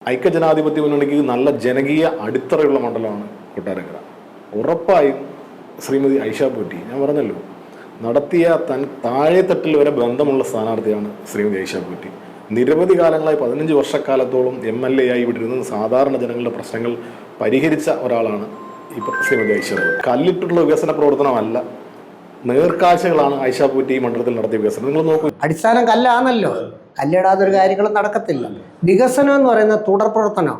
ഐക്യജനാധിപത്യ മുന്നണിക്ക് നല്ല ജനകീയ അടിത്തറയുള്ള മണ്ഡലമാണ് കൊട്ടാരക്കര. ഉറപ്പായും ശ്രീമതി ഐഷ പോറ്റി, ഞാൻ പറഞ്ഞല്ലോ, നടത്തിയ താഴെത്തട്ടിൽ വരെ ബന്ധമുള്ള സ്ഥാനാർത്ഥിയാണ് ശ്രീമതി ഐഷ പോറ്റി. നിരവധി കാലങ്ങളായി 15 വർഷക്കാലത്തോളം MLA ആയി ഇവിടെ ഇരുന്ന് സാധാരണ ജനങ്ങളുടെ പ്രശ്നങ്ങൾ പരിഹരിച്ച ഒരാളാണ് ഈ ശ്രീമതി ഐഷ. കല്ലിട്ടുള്ള വികസന പ്രവർത്തനമല്ല, നേർക്കാഴ്ചകളാണ് ഐഷ പോറ്റി ഈ മണ്ഡലത്തിൽ നടത്തിയ വികസനം. നിങ്ങൾ നോക്കൂ, അടിസ്ഥാനം കല്ലാണല്ലോ, കല്ലിടാതൊരു കാര്യങ്ങളും നടക്കത്തില്ല. വികസനം എന്ന് പറയുന്നത് തുടർ പ്രവർത്തനം.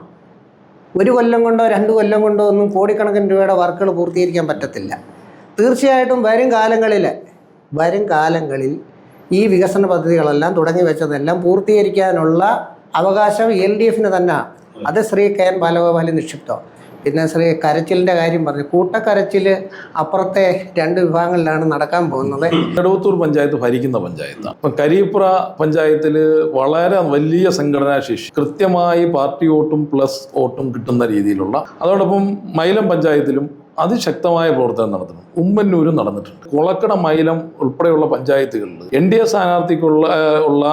1 കൊല്ലം കൊണ്ടോ 2 കൊല്ലം കൊണ്ടോ ഒന്നും കോടിക്കണക്കിന് രൂപയുടെ വർക്കുകൾ പൂർത്തീകരിക്കാൻ പറ്റത്തില്ല. തീർച്ചയായിട്ടും വരും കാലങ്ങളിൽ ഈ വികസന പദ്ധതികളെല്ലാം തുടങ്ങി വെച്ചതെല്ലാം പൂർത്തീകരിക്കാനുള്ള അവകാശം LDFന് തന്നെ. അത് ശ്രീ KN ബാലഗോപാൽ നിക്ഷിപ്തം. പിന്നെ ശ്രീ കരച്ചിലിൻ്റെ കാര്യം പറഞ്ഞു. കൂട്ടക്കരച്ചിൽ അപ്പുറത്തെ 2 വിഭാഗങ്ങളിലാണ് നടക്കാൻ പോകുന്നത്. എടവത്തൂർ പഞ്ചായത്ത് ഭരിക്കുന്ന പഞ്ചായത്താണ്. ഇപ്പം കരിയപ്പുറ പഞ്ചായത്തിൽ വളരെ വലിയ സംഘടനാശേഷി, കൃത്യമായി പാർട്ടി വോട്ടും പ്ലസ് വോട്ടും കിട്ടുന്ന രീതിയിലുള്ള, അതോടൊപ്പം മൈലം പഞ്ചായത്തിലും അതിശക്തമായ പ്രവർത്തനം നടത്തുന്നു. ഉമ്മന്നൂരും നടന്നിട്ടുണ്ട്. കുളക്കട, മൈലം ഉൾപ്പെടെയുള്ള പഞ്ചായത്തുകളിൽ NDA സ്ഥാനാർത്ഥിക്കുള്ള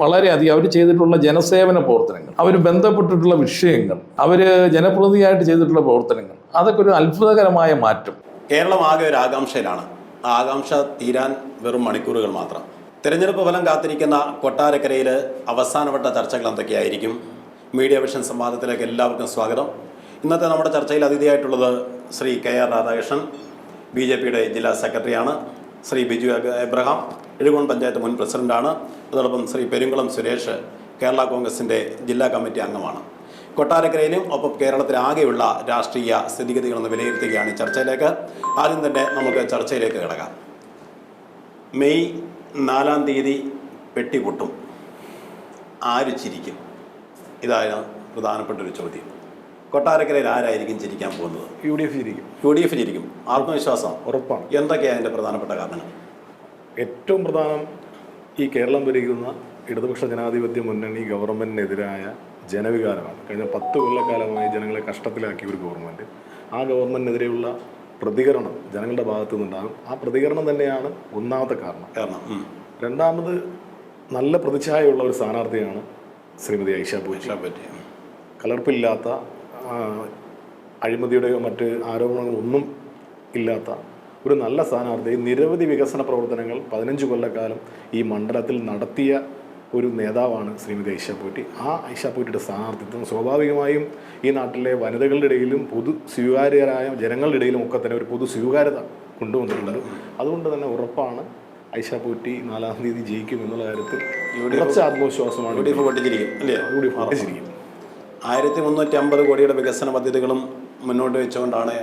വളരെയധികം അവർ ചെയ്തിട്ടുള്ള ജനസേവന പ്രവർത്തനങ്ങൾ, അവർ ബന്ധപ്പെട്ടിട്ടുള്ള വിഷയങ്ങൾ, അവർ ജനപ്രതിനിധിയായിട്ട് ചെയ്തിട്ടുള്ള പ്രവർത്തനങ്ങൾ, അതൊക്കെ ഒരു അത്ഭുതകരമായ മാറ്റം. കേരളം ആകെ ഒരു ആകാംക്ഷയിലാണ്. ആ ആകാംക്ഷ തീരാൻ വെറും മണിക്കൂറുകൾ മാത്രം. തെരഞ്ഞെടുപ്പ് ഫലം കാത്തിരിക്കുന്ന കൊട്ടാരക്കരയിൽ അവസാനവട്ട ചർച്ചകൾ എന്തൊക്കെയായിരിക്കും? മീഡിയ വിഷൻ സംവാദത്തിലേക്ക് എല്ലാവർക്കും സ്വാഗതം. ഇന്നത്തെ നമ്മുടെ ചർച്ചയിൽ അതിഥിയായിട്ടുള്ളത് ശ്രീ KR രാധാകൃഷ്ണൻ, BJPയുടെ ജില്ലാ സെക്രട്ടറിയാണ്. ശ്രീ ബിജു എബ്രഹാം, എഴുകോൺ പഞ്ചായത്ത് മുൻ പ്രസിഡന്റാണ്. അതോടൊപ്പം ശ്രീ പെരുങ്കുളം സുരേഷ്, കേരള കോൺഗ്രസിൻ്റെ ജില്ലാ കമ്മിറ്റി അംഗമാണ്. കൊട്ടാരക്കരയിലും ഒപ്പം കേരളത്തിലാകെയുള്ള രാഷ്ട്രീയ സ്ഥിതിഗതികളെന്ന് വിലയിരുത്തുകയാണ് ഈ ചർച്ചയിലേക്ക്. ആദ്യം തന്നെ നമുക്ക് ചർച്ചയിലേക്ക് കിടക്കാം. മെയ് 4-ാം തീയതി പെട്ടി പൊട്ടും. ആര് ചിരിക്കും? ഇതാണ് പ്രധാനപ്പെട്ടൊരു ചോദ്യം. കൊട്ടാരക്കരയിൽ ആരായിരിക്കും ചിരിക്കാൻ പോകുന്നത്? UDF ചിരിക്കും. ആത്മവിശ്വാസം ഉറപ്പാണ്. എന്തൊക്കെയാണ് അതിൻ്റെ പ്രധാനപ്പെട്ട കാരണങ്ങൾ? ഏറ്റവും പ്രധാനം, ഈ കേരളം ഭരിക്കുന്ന ഇടതുപക്ഷ ജനാധിപത്യ മുന്നണി ഗവൺമെൻറ്റിനെതിരായ ജനവികാരമാണ്. കഴിഞ്ഞ 10 കൊല്ലക്കാലമായി ജനങ്ങളെ കഷ്ടത്തിലാക്കിയ ഒരു ഗവൺമെൻറ്. ആ ഗവൺമെൻറ്റിനെതിരെയുള്ള പ്രതികരണം ജനങ്ങളുടെ ഭാഗത്തു നിന്നുണ്ടാകും. ആ പ്രതികരണം തന്നെയാണ് ഒന്നാമത്തെ കാരണം. രണ്ടാമത്, നല്ല പ്രതിച്ഛായയുള്ള ഒരു സ്ഥാനാർത്ഥിയാണ് ശ്രീമതി ഐഷ പോറ്റി. കലർപ്പില്ലാത്ത, അഴിമതിയുടെയോ മറ്റ് ആരോപണങ്ങളൊന്നും ഇല്ലാത്ത ഒരു നല്ല സ്ഥാനാർത്ഥി. നിരവധി വികസന പ്രവർത്തനങ്ങൾ 15 കൊല്ലക്കാലം ഈ മണ്ഡലത്തിൽ നടത്തിയ ഒരു നേതാവാണ് ശ്രീമതി ഐഷ പോറ്റി. ആ ഐഷ പോറ്റിയുടെ സ്ഥാനാർത്ഥിത്വം സ്വാഭാവികമായും ഈ നാട്ടിലെ വനിതകളുടെ ഇടയിലും സ്വീകാര്യരായ ജനങ്ങളുടെ ഇടയിലും ഒക്കെ തന്നെ ഒരു സ്വീകാര്യത കൊണ്ടുവന്നിട്ടുണ്ട്. അതുകൊണ്ട് തന്നെ ഉറപ്പാണ് ഐഷ പോറ്റി 4-ാം തീയതി ജയിക്കും എന്നുള്ള കാര്യത്തിൽ ഉറച്ച ആത്മവിശ്വാസമാണ്. UDF പൊട്ടിച്ചിരിക്കും അല്ലേ? UDF പൊട്ടിച്ചിരിക്കും. 1350 കോടിയുടെ വികസന പദ്ധതികളും മുന്നോട്ട് വെച്ചുകൊണ്ടാണ്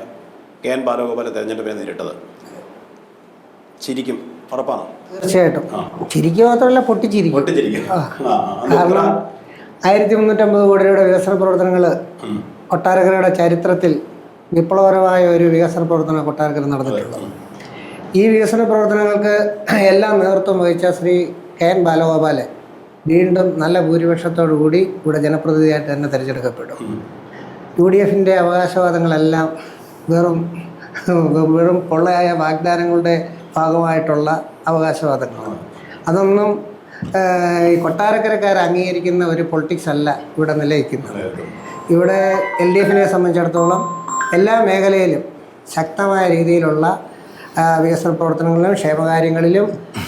KN ബാലഗോപാൽ തെരഞ്ഞെടുപ്പിനെ നേരിട്ടത്. ചിരിക്കും, ഉറപ്പാണോ? തീർച്ചയായിട്ടും ചിരിക്കുക മാത്രമല്ല, പൊട്ടിച്ചിരിക്കും. കാരണം 1350 കോടി രൂപയുടെ വികസന പ്രവർത്തനങ്ങൾ കൊട്ടാരക്കരയുടെ ചരിത്രത്തിൽ വിപ്ലവകരമായ ഒരു വികസന പ്രവർത്തനം കൊട്ടാരക്കര നടന്നിട്ടുള്ളത്. ഈ വികസന പ്രവർത്തനങ്ങൾക്ക് എല്ലാം നേതൃത്വം വഹിച്ച ശ്രീ KN ബാലഗോപാൽ വീണ്ടും നല്ല ഭൂരിപക്ഷത്തോടു കൂടി ഇവിടെ ജനപ്രതിനിധിയായിട്ട് തന്നെ തിരഞ്ഞെടുക്കപ്പെടും. UDFൻ്റെ അവകാശവാദങ്ങളെല്ലാം വെറും പൊള്ളയായ വാഗ്ദാനങ്ങളുടെ ഭാഗമായിട്ടുള്ള അവകാശവാദങ്ങളാണ്. അതൊന്നും ഈ കൊട്ടാരക്കരക്കാർ അംഗീകരിക്കുന്ന ഒരു പൊളിറ്റിക്സ് അല്ല ഇവിടെ നിലനിൽക്കുന്നത്. ഇവിടെ LDFനെ സംബന്ധിച്ചിടത്തോളം എല്ലാ മേഖലയിലും ശക്തമായ രീതിയിലുള്ള വികസന പ്രവർത്തനങ്ങളിലും ക്ഷേമകാര്യങ്ങളിലും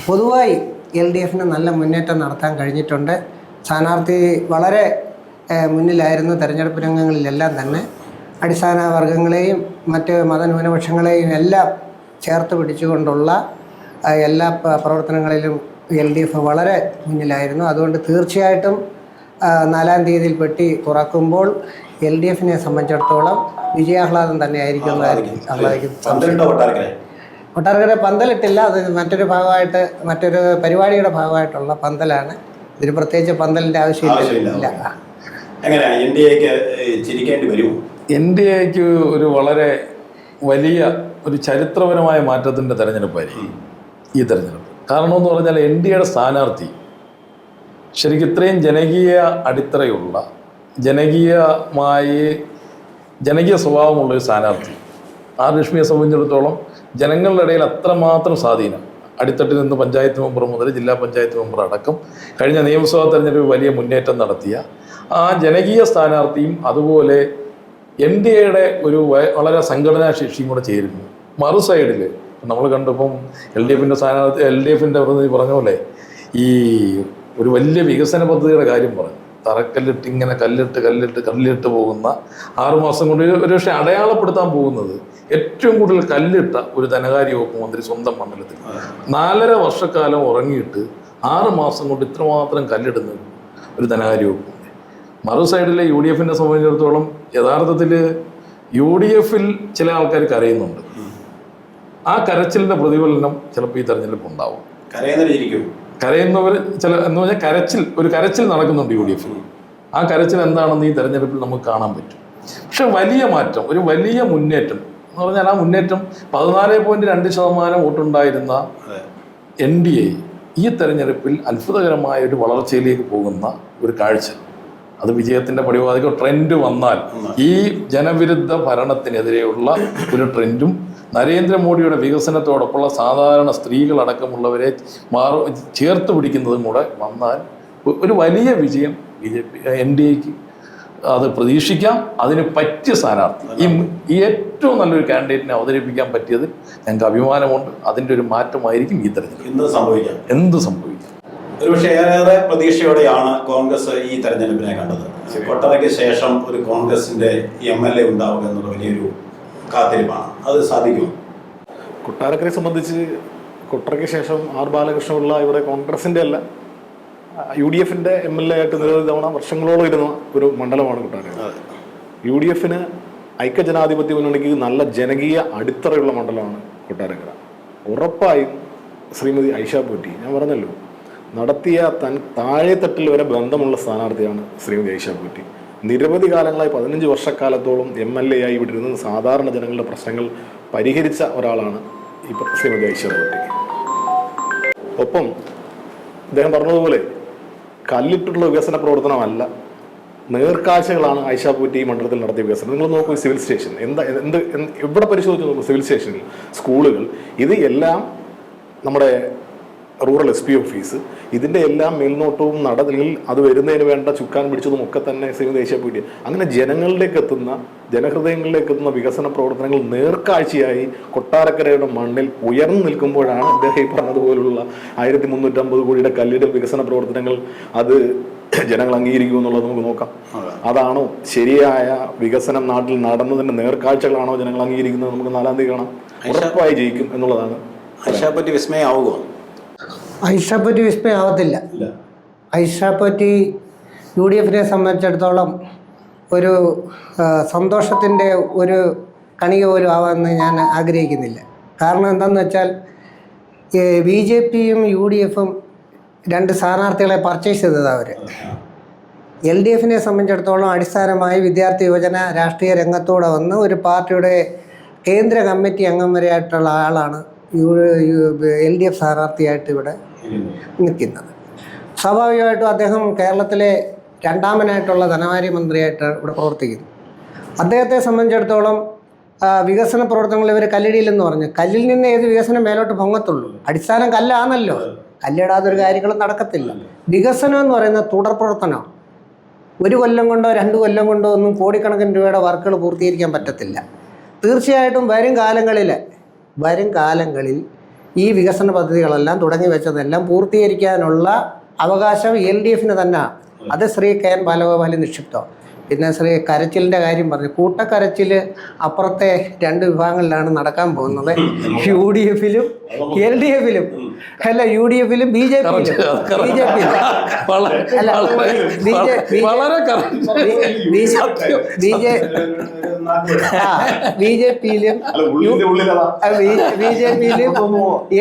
പൊതുവായി LDFന് നല്ല മുന്നേറ്റം നടത്താൻ കഴിഞ്ഞിട്ടുണ്ട്. സ്ഥാനാർത്ഥി വളരെ മുന്നിലായിരുന്നു. തെരഞ്ഞെടുപ്പ് രംഗങ്ങളിലെല്ലാം തന്നെ അടിസ്ഥാന വർഗങ്ങളെയും മറ്റ് മതന്യൂനപക്ഷങ്ങളെയും എല്ലാം ചേർത്ത് പിടിച്ചുകൊണ്ടുള്ള എല്ലാ പ്രവർത്തനങ്ങളിലും LDF വളരെ മുന്നിലായിരുന്നു. അതുകൊണ്ട് തീർച്ചയായിട്ടും 4-ാം തീയതിയിൽ പെട്ടി തുറക്കുമ്പോൾ LDFനെ സംബന്ധിച്ചിടത്തോളം വിജയാഹ്ലാദം തന്നെ ആയിരിക്കും. കൊട്ടാരക്കര പന്തലിട്ടില്ല, അത് മറ്റൊരു പരിപാടിയുടെ ഭാഗമായിട്ടുള്ള പന്തലാണ്. ഇതിന് പ്രത്യേകിച്ച് പന്തലിൻ്റെ ആവശ്യമില്ല. NDAക്ക് ഒരു വളരെ വലിയ ഒരു ചരിത്രപരമായ മാറ്റത്തിൻ്റെ തെരഞ്ഞെടുപ്പായിരിക്കും ഈ തെരഞ്ഞെടുപ്പ്. കാരണം എന്ന് പറഞ്ഞാൽ NDAയുടെ സ്ഥാനാർത്ഥി ശരിക്കും ഇത്രയും ജനകീയ അടിത്തറയുള്ള ജനകീയ സ്വഭാവമുള്ളൊരു സ്ഥാനാർത്ഥി. രശ്മിയെ സംബന്ധിച്ചിടത്തോളം ജനങ്ങളുടെ ഇടയിൽ അത്രമാത്രം സ്വാധീനം, അടിത്തട്ടിൽ നിന്ന് പഞ്ചായത്ത് മെമ്പർ മുതൽ ജില്ലാ പഞ്ചായത്ത് മെമ്പർ അടക്കം കഴിഞ്ഞ നിയമസഭാ തെരഞ്ഞെടുപ്പിൽ വലിയ മുന്നേറ്റം നടത്തിയ ആ ജനകീയ സ്ഥാനാർത്ഥിയും അതുപോലെ NDAയുടെ ഒരു വളരെ സംഘടനാ ശേഷിയും കൂടെ ചേരുന്നു. മറു സൈഡിൽ നമ്മൾ കണ്ടപ്പം LDFിൻ്റെ സ്ഥാനാർത്ഥി LDFിൻ്റെ പ്രതിനിധി പറഞ്ഞ പോലെ ഈ ഒരു വലിയ വികസന പദ്ധതിയുടെ കാര്യം പറഞ്ഞു. തറക്കല്ലിട്ട് ഇങ്ങനെ കല്ലിട്ട് പോകുന്ന 6 മാസം കൊണ്ട് ഒരു പക്ഷേ അടയാളപ്പെടുത്താൻ പോകുന്നത് ഏറ്റവും കൂടുതൽ കല്ലിട്ട ഒരു ധനകാര്യ വകുപ്പ് മന്ത്രി സ്വന്തം മണ്ഡലത്തിൽ 4.5 വർഷക്കാലം ഉറങ്ങിയിട്ട് 6 മാസം കൊണ്ട് ഇത്രമാത്രം കല്ലിടുന്ന ഒരു ധനകാര്യ വകുപ്പ് മന്ത്രി. മറു സൈഡിലെ UDFിനെ സംബന്ധിച്ചിടത്തോളം യഥാർത്ഥത്തിൽ UDFിൽ ചില ആൾക്കാർ കരയുന്നുണ്ട്. ആ കരച്ചിലിൻ്റെ പ്രതിഫലനം ചിലപ്പോൾ ഈ തെരഞ്ഞെടുപ്പ് ഉണ്ടാവും. കരയുന്നവർ എന്ന് പറഞ്ഞാൽ കരച്ചിൽ നടക്കുന്നുണ്ട് UDFിൽ. ആ കരച്ചിൽ എന്താണെന്ന് ഈ തെരഞ്ഞെടുപ്പിൽ നമുക്ക് കാണാൻ പറ്റും. പക്ഷെ വലിയ മാറ്റം, ഒരു വലിയ മുന്നേറ്റം എന്ന് പറഞ്ഞാൽ ആ മുന്നേറ്റം 14.2% വോട്ടുണ്ടായിരുന്ന NDA ഈ തെരഞ്ഞെടുപ്പിൽ അത്ഭുതകരമായ ഒരു വളർച്ചയിലേക്ക് പോകുന്ന ഒരു കാഴ്ച. അത് വിജയത്തിൻ്റെ പടിവാതിക്കോ ട്രെൻഡ് വന്നാൽ ഈ ജനവിരുദ്ധ ഭരണത്തിനെതിരെയുള്ള ഒരു ട്രെൻഡും നരേന്ദ്രമോദിയുടെ വികസനത്തോടൊപ്പമുള്ള സാധാരണ സ്ത്രീകളടക്കമുള്ളവരെ ചേർത്ത് പിടിക്കുന്നതും കൂടെ വന്നാൽ ഒരു വലിയ വിജയം NDAക്ക് അത് പ്രതീക്ഷിക്കാം. അതിന് പറ്റിയ സ്ഥാനാർത്ഥി ഈ ഏറ്റവും നല്ലൊരു കാൻഡിഡേറ്റിനെ അവതരിപ്പിക്കാൻ പറ്റിയതിൽ ഞങ്ങൾക്ക് അഭിമാനമുണ്ട്. അതിൻ്റെ ഒരു മാറ്റമായിരിക്കും ഈ തെരഞ്ഞെടുപ്പ്. എന്ത് സംഭവിക്കാം. ഒരുപക്ഷെ ഏറെ പ്രതീക്ഷയോടെയാണ് കോൺഗ്രസ് ഈ തെരഞ്ഞെടുപ്പിനെ കണ്ടത്. കൊട്ടറയ്ക്ക് ശേഷം ഒരു കോൺഗ്രസിന്റെ MLA ഉണ്ടാവുക എന്നുള്ള വലിയൊരു കാത്തിരിപ്പാണ്. അത് സാധിക്കും. കൊട്ടാരക്കരയെ സംബന്ധിച്ച് കൊട്ടറയ്ക്ക് ശേഷം R ബാലകൃഷ്ണപിള്ള ഇവിടെ കോൺഗ്രസിൻ്റെ അല്ല UDFിൻ്റെ MLA ആയിട്ട് നിരവധി തവണ വർഷങ്ങളോളം ഇരുന്ന ഒരു മണ്ഡലമാണ് കൊട്ടാരക്കര. UDFിന് ഐക്യജനാധിപത്യ മുന്നണിക്ക് നല്ല ജനകീയ അടിത്തറയുള്ള മണ്ഡലമാണ് കൊട്ടാരക്കര. ഉറപ്പായും ശ്രീമതി ഐഷ പോറ്റി, ഞാൻ പറഞ്ഞല്ലോ, നടത്തിയ താഴെത്തട്ടിൽ വരെ ബന്ധമുള്ള സ്ഥാനാർത്ഥിയാണ് ശ്രീമതി ഐഷ പോറ്റി. നിരവധി കാലങ്ങളായി 15 വർഷക്കാലത്തോളം MLA ആയി ഇവിടെ ഇരുന്ന് സാധാരണ ജനങ്ങളുടെ പ്രശ്നങ്ങൾ പരിഹരിച്ച ഒരാളാണ് ഈ ശ്രീമതി ഐഷ പോറ്റി. ഒപ്പം അദ്ദേഹം പറഞ്ഞതുപോലെ കല്ലിട്ടുള്ള വികസന പ്രവർത്തനമല്ല, നേർക്കാഴ്ചകളാണ് ഐഷ പോറ്റി ഈ മണ്ഡലത്തിൽ നടത്തിയ വികസനം. നിങ്ങൾ നോക്കൂ, സിവിൽ സ്റ്റേഷൻ എവിടെ പരിശോധിച്ച് നോക്കും, സിവിൽ സ്റ്റേഷനിൽ, സ്കൂളുകൾ, ഇത് എല്ലാം നമ്മുടെ റൂറൽ SP ഓഫീസ്, ഇതിൻ്റെ എല്ലാം മേൽനോട്ടവും നടന്നിൽ അത് വരുന്നതിന് വേണ്ട ചുക്കാൻ പിടിച്ചതും ഒക്കെ തന്നെ ശ്രീമതി ഐഷ പോറ്റി. അങ്ങനെ ജനഹൃദയങ്ങളിലേക്ക് എത്തുന്ന വികസന പ്രവർത്തനങ്ങൾ നേർക്കാഴ്ചയായി കൊട്ടാരക്കരയുടെ മണ്ണിൽ ഉയർന്നു നിൽക്കുമ്പോഴാണ് അദ്ദേഹം ഈ പറഞ്ഞതുപോലുള്ള 1350 കോടിയുടെ കല്ലിടൽ വികസന പ്രവർത്തനങ്ങൾ അത് ജനങ്ങൾ അംഗീകരിക്കുമെന്നുള്ളത് നമുക്ക് നോക്കാം. അതാണോ ശരിയായ വികസനം നാട്ടിൽ നടന്നതിൻ്റെ നേർക്കാഴ്ചകളാണോ ജനങ്ങൾ അംഗീകരിക്കുന്നത്? നമുക്ക് 4-ാം തീയതി കാണാം. ഉറപ്പായി ജയിക്കും എന്നുള്ളതാണ്. ഐഷ പോറ്റി വിസ്മയാവുമോ? ഐഷ പോറ്റി വിസ്മയാവത്തില്ല. ഐഷ പോറ്റി UDFിനെ സംബന്ധിച്ചിടത്തോളം ഒരു സന്തോഷത്തിൻ്റെ ഒരു കണിക പോലും ആവാമെന്ന് ഞാൻ ആഗ്രഹിക്കുന്നില്ല. കാരണം എന്താണെന്ന് വെച്ചാൽ BJPയും UDFും 2 സ്ഥാനാർത്ഥികളെ പർച്ചേസ് ചെയ്തത് അവർ. LDFിനെ സംബന്ധിച്ചിടത്തോളം അടിസ്ഥാനമായി വിദ്യാർത്ഥി യുവജന രാഷ്ട്രീയ രംഗത്തൂടെ വന്ന് ഒരു പാർട്ടിയുടെ കേന്ദ്ര കമ്മിറ്റി അംഗം വരെയായിട്ടുള്ള ആളാണ് LDF സ്ഥാനാർത്ഥിയായിട്ട് ഇവിടെ നിൽക്കുന്നത്. സ്വാഭാവികമായിട്ടും അദ്ദേഹം കേരളത്തിലെ 2ാമനായിട്ടുള്ള ധനകാര്യമന്ത്രിയായിട്ട് ഇവിടെ പ്രവർത്തിക്കുന്നു. അദ്ദേഹത്തെ സംബന്ധിച്ചിടത്തോളം വികസന പ്രവർത്തനങ്ങൾ ഇവർ കല്ലിടിയില്ലെന്ന് പറഞ്ഞു. കല്ലിൽ നിന്ന് ഏത് വികസനം മേലോട്ട് പൊങ്ങത്തുള്ളൂ? അടിസ്ഥാനം കല്ലാണല്ലോ. കല്ലിടാതൊരു കാര്യങ്ങളും നടക്കത്തില്ല. വികസനം എന്ന് പറയുന്ന തുടർ പ്രവർത്തനം. 1 കൊല്ലം കൊണ്ടോ 2 കൊല്ലം കൊണ്ടോ ഒന്നും കോടിക്കണക്കിന് രൂപയുടെ വർക്കുകൾ പൂർത്തീകരിക്കാൻ പറ്റത്തില്ല. തീർച്ചയായിട്ടും വരും കാലങ്ങളിൽ ഈ വികസന പദ്ധതികളെല്ലാം തുടങ്ങി വെച്ചതെല്ലാം പൂർത്തീകരിക്കാനുള്ള അവകാശം LDFിന് തന്നെ. അത് ശ്രീ KN ബാലഗോപാൽ നിക്ഷിപ്തം. പിന്നെ ശ്രീ കരച്ചിലിൻ്റെ കാര്യം പറഞ്ഞു. കൂട്ടക്കരച്ചിൽ അപ്പുറത്തെ 2 വിഭാഗങ്ങളിലാണ് നടക്കാൻ പോകുന്നത്. UDFിലും LDFിലും അല്ല, UDFിലും BJPയിലും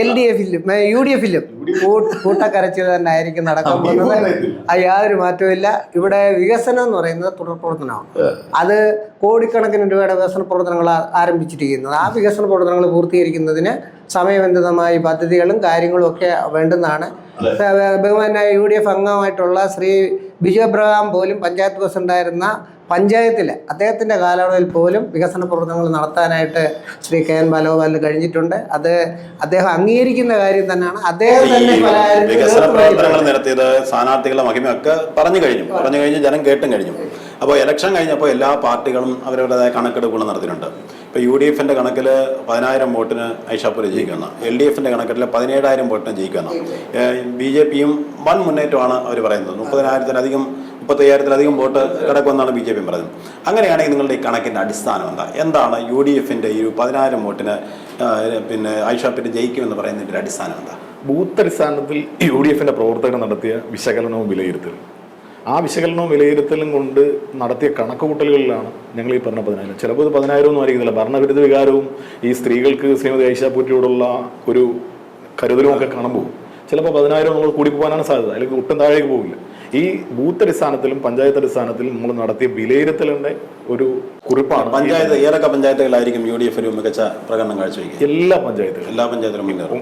LDFിലും UDFിലും കൂട്ടക്കരച്ചിൽ തന്നെ ആയിരിക്കും നടക്കാൻ പോകുന്നത്. യാതൊരു മാറ്റവും. ഇവിടെ വികസനം എന്ന് പറയുന്നത് തുടർ പ്രവർത്തനമാണ്. അത് കോടിക്കണക്കിന് രൂപയുടെ വികസന പ്രവർത്തനങ്ങൾ ആരംഭിച്ചിരിക്കുന്നത്. ആ വികസന പ്രവർത്തനങ്ങൾ പൂർത്തീകരിക്കുന്നതിന് സമയബന്ധിതമായ പദ്ധതികളും കാര്യങ്ങളും ഒക്കെ വേണ്ടുന്നതാണ്. ബഹുമാനായ UDF അംഗമായിട്ടുള്ള ശ്രീ ബിജു എബ്രഹാം പോലും പഞ്ചായത്ത് പ്രസിഡന്റായിരുന്ന പഞ്ചായത്തിൽ അദ്ദേഹത്തിൻ്റെ കാലയളവിൽ പോലും വികസന പ്രവർത്തനങ്ങൾ നടത്താനായിട്ട് ശ്രീ KN ബാലഗോപാലിന് കഴിഞ്ഞിട്ടുണ്ട്. അത് അദ്ദേഹം അംഗീകരിക്കുന്ന കാര്യം തന്നെയാണ്. അദ്ദേഹം തന്നെ വികസന പ്രവർത്തനങ്ങൾ നടത്തിയത് സ്ഥാനാർത്ഥികളുടെ മഹിമയൊക്കെ പറഞ്ഞു കഴിഞ്ഞ് ജനം കേട്ടും കഴിഞ്ഞു. അപ്പോൾ ഇലക്ഷൻ കഴിഞ്ഞപ്പോൾ എല്ലാ പാർട്ടികളും അവരവരുടേതായ കണക്കെടുപ്പുകൾ നടത്തിയിട്ടുണ്ട്. ഇപ്പോൾ UDF-ൻ്റെ കണക്കിൽ 10,000 വോട്ടിന് ഐഷാപൂർ ജയിക്കുന്ന, LDF-ൻ്റെ കണക്കിൽ 17,000 വോട്ടിന് ജയിക്കുന്ന, BJP-യും വൻ മുന്നേറ്റമാണ് അവർ പറയുന്നത്. 35,000 വോട്ട് കിടക്കുമെന്നാണ് BJP പറയുന്നത്. അങ്ങനെയാണെങ്കിൽ നിങ്ങളുടെ ഈ കണക്കിൻ്റെ അടിസ്ഥാനം എന്താണ് UDF-ൻ്റെ ഈ 10,000 വോട്ടിന് ഐഷാപൂർ ജയിക്കുമെന്ന് പറയുന്നതിൻ്റെ അടിസ്ഥാനം എന്താ? ബൂത്ത് അടിസ്ഥാനത്തിൽ UDF-ൻ്റെ പ്രവർത്തകർ നടത്തിയ വിശകലനവും വിലയിരുത്തലും, ആ വിശകലനവും വിലയിരുത്തലും കൊണ്ട് നടത്തിയ കണക്കുകൂട്ടലുകളിലാണ് ഞങ്ങൾ ഈ പറഞ്ഞ 10,000. ചിലപ്പോൾ ഇത് 10,000 ഒന്നും ആയിരിക്കത്തില്ല. ഭരണവിരുദ്ധ വികാരവും ഈ സ്ത്രീകൾക്ക് ശ്രീമതി ഐഷാപൂറ്റിയോടുള്ള ഒരു കരുതലും ഒക്കെ കാണുമ്പോൾ ചിലപ്പോൾ 10,000 നമ്മൾ കൂടി പോകാനാണ് സാധ്യത, അല്ലെങ്കിൽ ഒട്ടും താഴേക്ക് പോകില്ല. ഈ ബൂത്ത് അടിസ്ഥാനത്തിലും പഞ്ചായത്ത് അടിസ്ഥാനത്തിലും നമ്മൾ നടത്തിയ വിലയിരുത്തലിൻ്റെ ഒരു കുറിപ്പാണ്. ഏതൊക്കെ പഞ്ചായത്തുകളായിരിക്കും UDF ഒരു മികച്ച പ്രകടനം കാഴ്ചവെക്കുക? എല്ലാ പഞ്ചായത്തുകളും മുന്നേറും.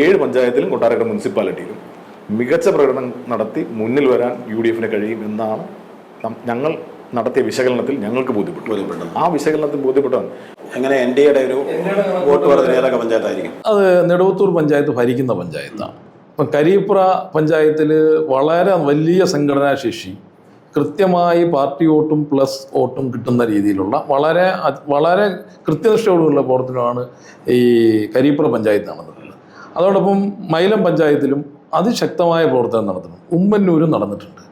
7 പഞ്ചായത്തിലും കൊട്ടാരക്കര മുനിസിപ്പാലിറ്റിയിലും മികച്ച പ്രകടനം നടത്തി മുന്നിൽ വരാൻ UDF-ന് കഴിയും എന്നാണ് ഞങ്ങൾ നടത്തിയ വിശകലനത്തിൽ ഞങ്ങൾക്ക് ബോധ്യപ്പെട്ടു. ആ വിശകലനത്തിൽ ബോധ്യപ്പെട്ടാണ്. എങ്ങനെ NDA-യുടെ ഒരു വോട്ട് വർധന ഏതൊക്കെ പഞ്ചായത്തായിരിക്കും? അത് നെടുവത്തൂർ പഞ്ചായത്ത് ഭരിക്കുന്ന പഞ്ചായത്താണ്. ഇപ്പം കരിയപ്പുറ പഞ്ചായത്തിൽ വളരെ വലിയ സംഘടനാശേഷി, കൃത്യമായി പാർട്ടി വോട്ടും പ്ലസ് വോട്ടും കിട്ടുന്ന രീതിയിലുള്ള വളരെ കൃത്യനിഷ്ഠയോടുള്ള പ്രവർത്തനമാണ് ഈ കരിയപ്പുറ പഞ്ചായത്ത് നടന്നിട്ടുള്ളത്. അതോടൊപ്പം മൈലം പഞ്ചായത്തിലും അതിശക്തമായ പ്രവർത്തനം നടത്തുന്നു. ഉമ്മന്നൂരും നടന്നിട്ടുണ്ട്.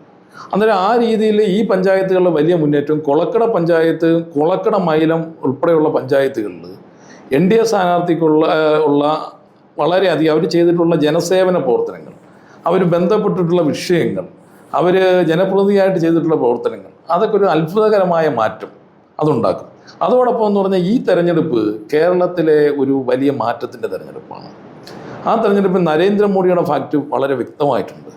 അന്നേരം ആ രീതിയിൽ ഈ പഞ്ചായത്തുകളിലെ വലിയ മുന്നേറ്റം, കുളക്കട മൈലം ഉൾപ്പെടെയുള്ള പഞ്ചായത്തുകളിൽ NDA സ്ഥാനാർത്ഥിക്കുള്ള വളരെയധികം അവർ ചെയ്തിട്ടുള്ള ജനസേവന പ്രവർത്തനങ്ങൾ, അവർ ബന്ധപ്പെട്ടിട്ടുള്ള വിഷയങ്ങൾ, അവർ ജനപ്രതിനിധിയായിട്ട് ചെയ്തിട്ടുള്ള പ്രവർത്തനങ്ങൾ, അതൊക്കെ ഒരു അത്ഭുതകരമായ മാറ്റം അതുണ്ടാക്കും. അതോടൊപ്പം എന്ന് പറഞ്ഞാൽ ഈ തെരഞ്ഞെടുപ്പ് കേരളത്തിലെ ഒരു വലിയ മാറ്റത്തിൻ്റെ തെരഞ്ഞെടുപ്പാണ്. ആ തെരഞ്ഞെടുപ്പിൽ നരേന്ദ്രമോദിയുടെ ഫാക്റ്റ് വളരെ വ്യക്തമായിട്ടുണ്ട്.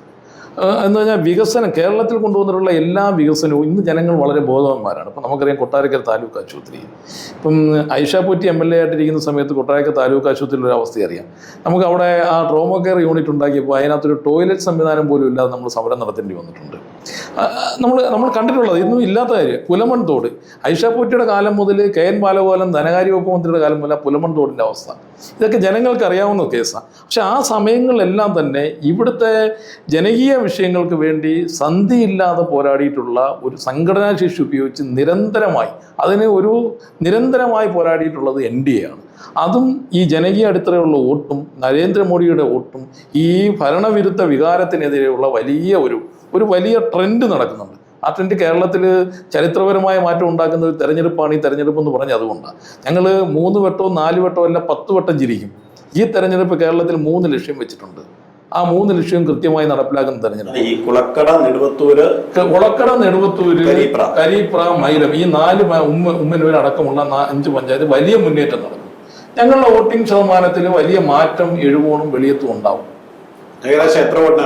എന്ന് പറഞ്ഞാൽ വികസനം, കേരളത്തിൽ കൊണ്ടുവന്നിട്ടുള്ള എല്ലാ വികസനവും ഇന്ന് ജനങ്ങൾ വളരെ ബോധവാന്മാരാണ്. ഇപ്പം നമുക്കറിയാം കൊട്ടാരക്കര താലൂക്ക് ആശുപത്രി, ഇപ്പം ഐഷാപൂറ്റി MLA ആയിട്ടിരിക്കുന്ന സമയത്ത് കൊട്ടാരക്കര താലൂക്ക് ആശുപത്രിയിലൊരു അവസ്ഥ അറിയാം. നമുക്ക് അവിടെ ആ ട്രോമോ കെയർ യൂണിറ്റ് ഉണ്ടാക്കിയപ്പോൾ അതിനകത്തൊരു ടോയ്ലറ്റ് സംവിധാനം പോലും ഇല്ലാതെ നമ്മൾ സമരം നടത്തേണ്ടി വന്നിട്ടുണ്ട്. നമ്മൾ കണ്ടിട്ടുള്ളത് ഇന്നും ഇല്ലാത്ത കാര്യം പുലമൺ തോട്. ഐഷാപൂറ്റിയുടെ കാലം മുതൽ KN ബാലഗോപാലൻ ധനകാര്യ വകുപ്പ് മന്ത്രിയുടെ കാലം മുതൽ പുലമൺ തോടിൻ്റെ അവസ്ഥ ഇതൊക്കെ ജനങ്ങൾക്ക് അറിയാവുന്ന കേസാണ്. പക്ഷെ ആ സമയങ്ങളിലെല്ലാം തന്നെ ഇവിടുത്തെ ജനകീയ വിഷയങ്ങൾക്ക് വേണ്ടി സന്ധിയില്ലാതെ പോരാടിയിട്ടുള്ള ഒരു സംഘടനാശേഷി ഉപയോഗിച്ച് നിരന്തരമായി പോരാടിയിട്ടുള്ളത് NDA ആണ്. അതും ഈ ജനകീയ അടിത്തറയുള്ള വോട്ടും നരേന്ദ്രമോദിയുടെ വോട്ടും ഈ ഭരണവിരുദ്ധ വികാരത്തിനെതിരെയുള്ള വലിയ ട്രെൻഡ് നടക്കുന്നുണ്ട്. ആ ട്രെൻഡ് കേരളത്തിൽ ചരിത്രപരമായ മാറ്റം ഉണ്ടാക്കുന്ന ഒരു തെരഞ്ഞെടുപ്പാണ് ഈ തെരഞ്ഞെടുപ്പ് എന്ന് പറഞ്ഞാൽ അതുകൊണ്ടാണ്. ഞങ്ങൾ 3 വട്ടവും 4 വട്ടവും അല്ല 10 വട്ടം ചിരിക്കും. ഈ തെരഞ്ഞെടുപ്പ് കേരളത്തിൽ 3 ലക്ഷ്യം വെച്ചിട്ടുണ്ട്. ആ 3 ലക്ഷ്യം കൃത്യമായി നടപ്പിലാക്കുന്ന തെരഞ്ഞെടുപ്പ്. ഈ കുളക്കട, നെടുവത്തൂര്, കരിപ്ര, മൈലം ഈ 4 ഉമ്മന്നൂർ അടക്കമുള്ള 5 പഞ്ചായത്ത് വലിയ മുന്നേറ്റം നടക്കും. ഞങ്ങളുടെ വോട്ടിംഗ് ശതമാനത്തിൽ വലിയ മാറ്റം എഴുകോണും വെളിയത്തും ഉണ്ടാവും. ഏകദേശം എത്ര വോട്ട്?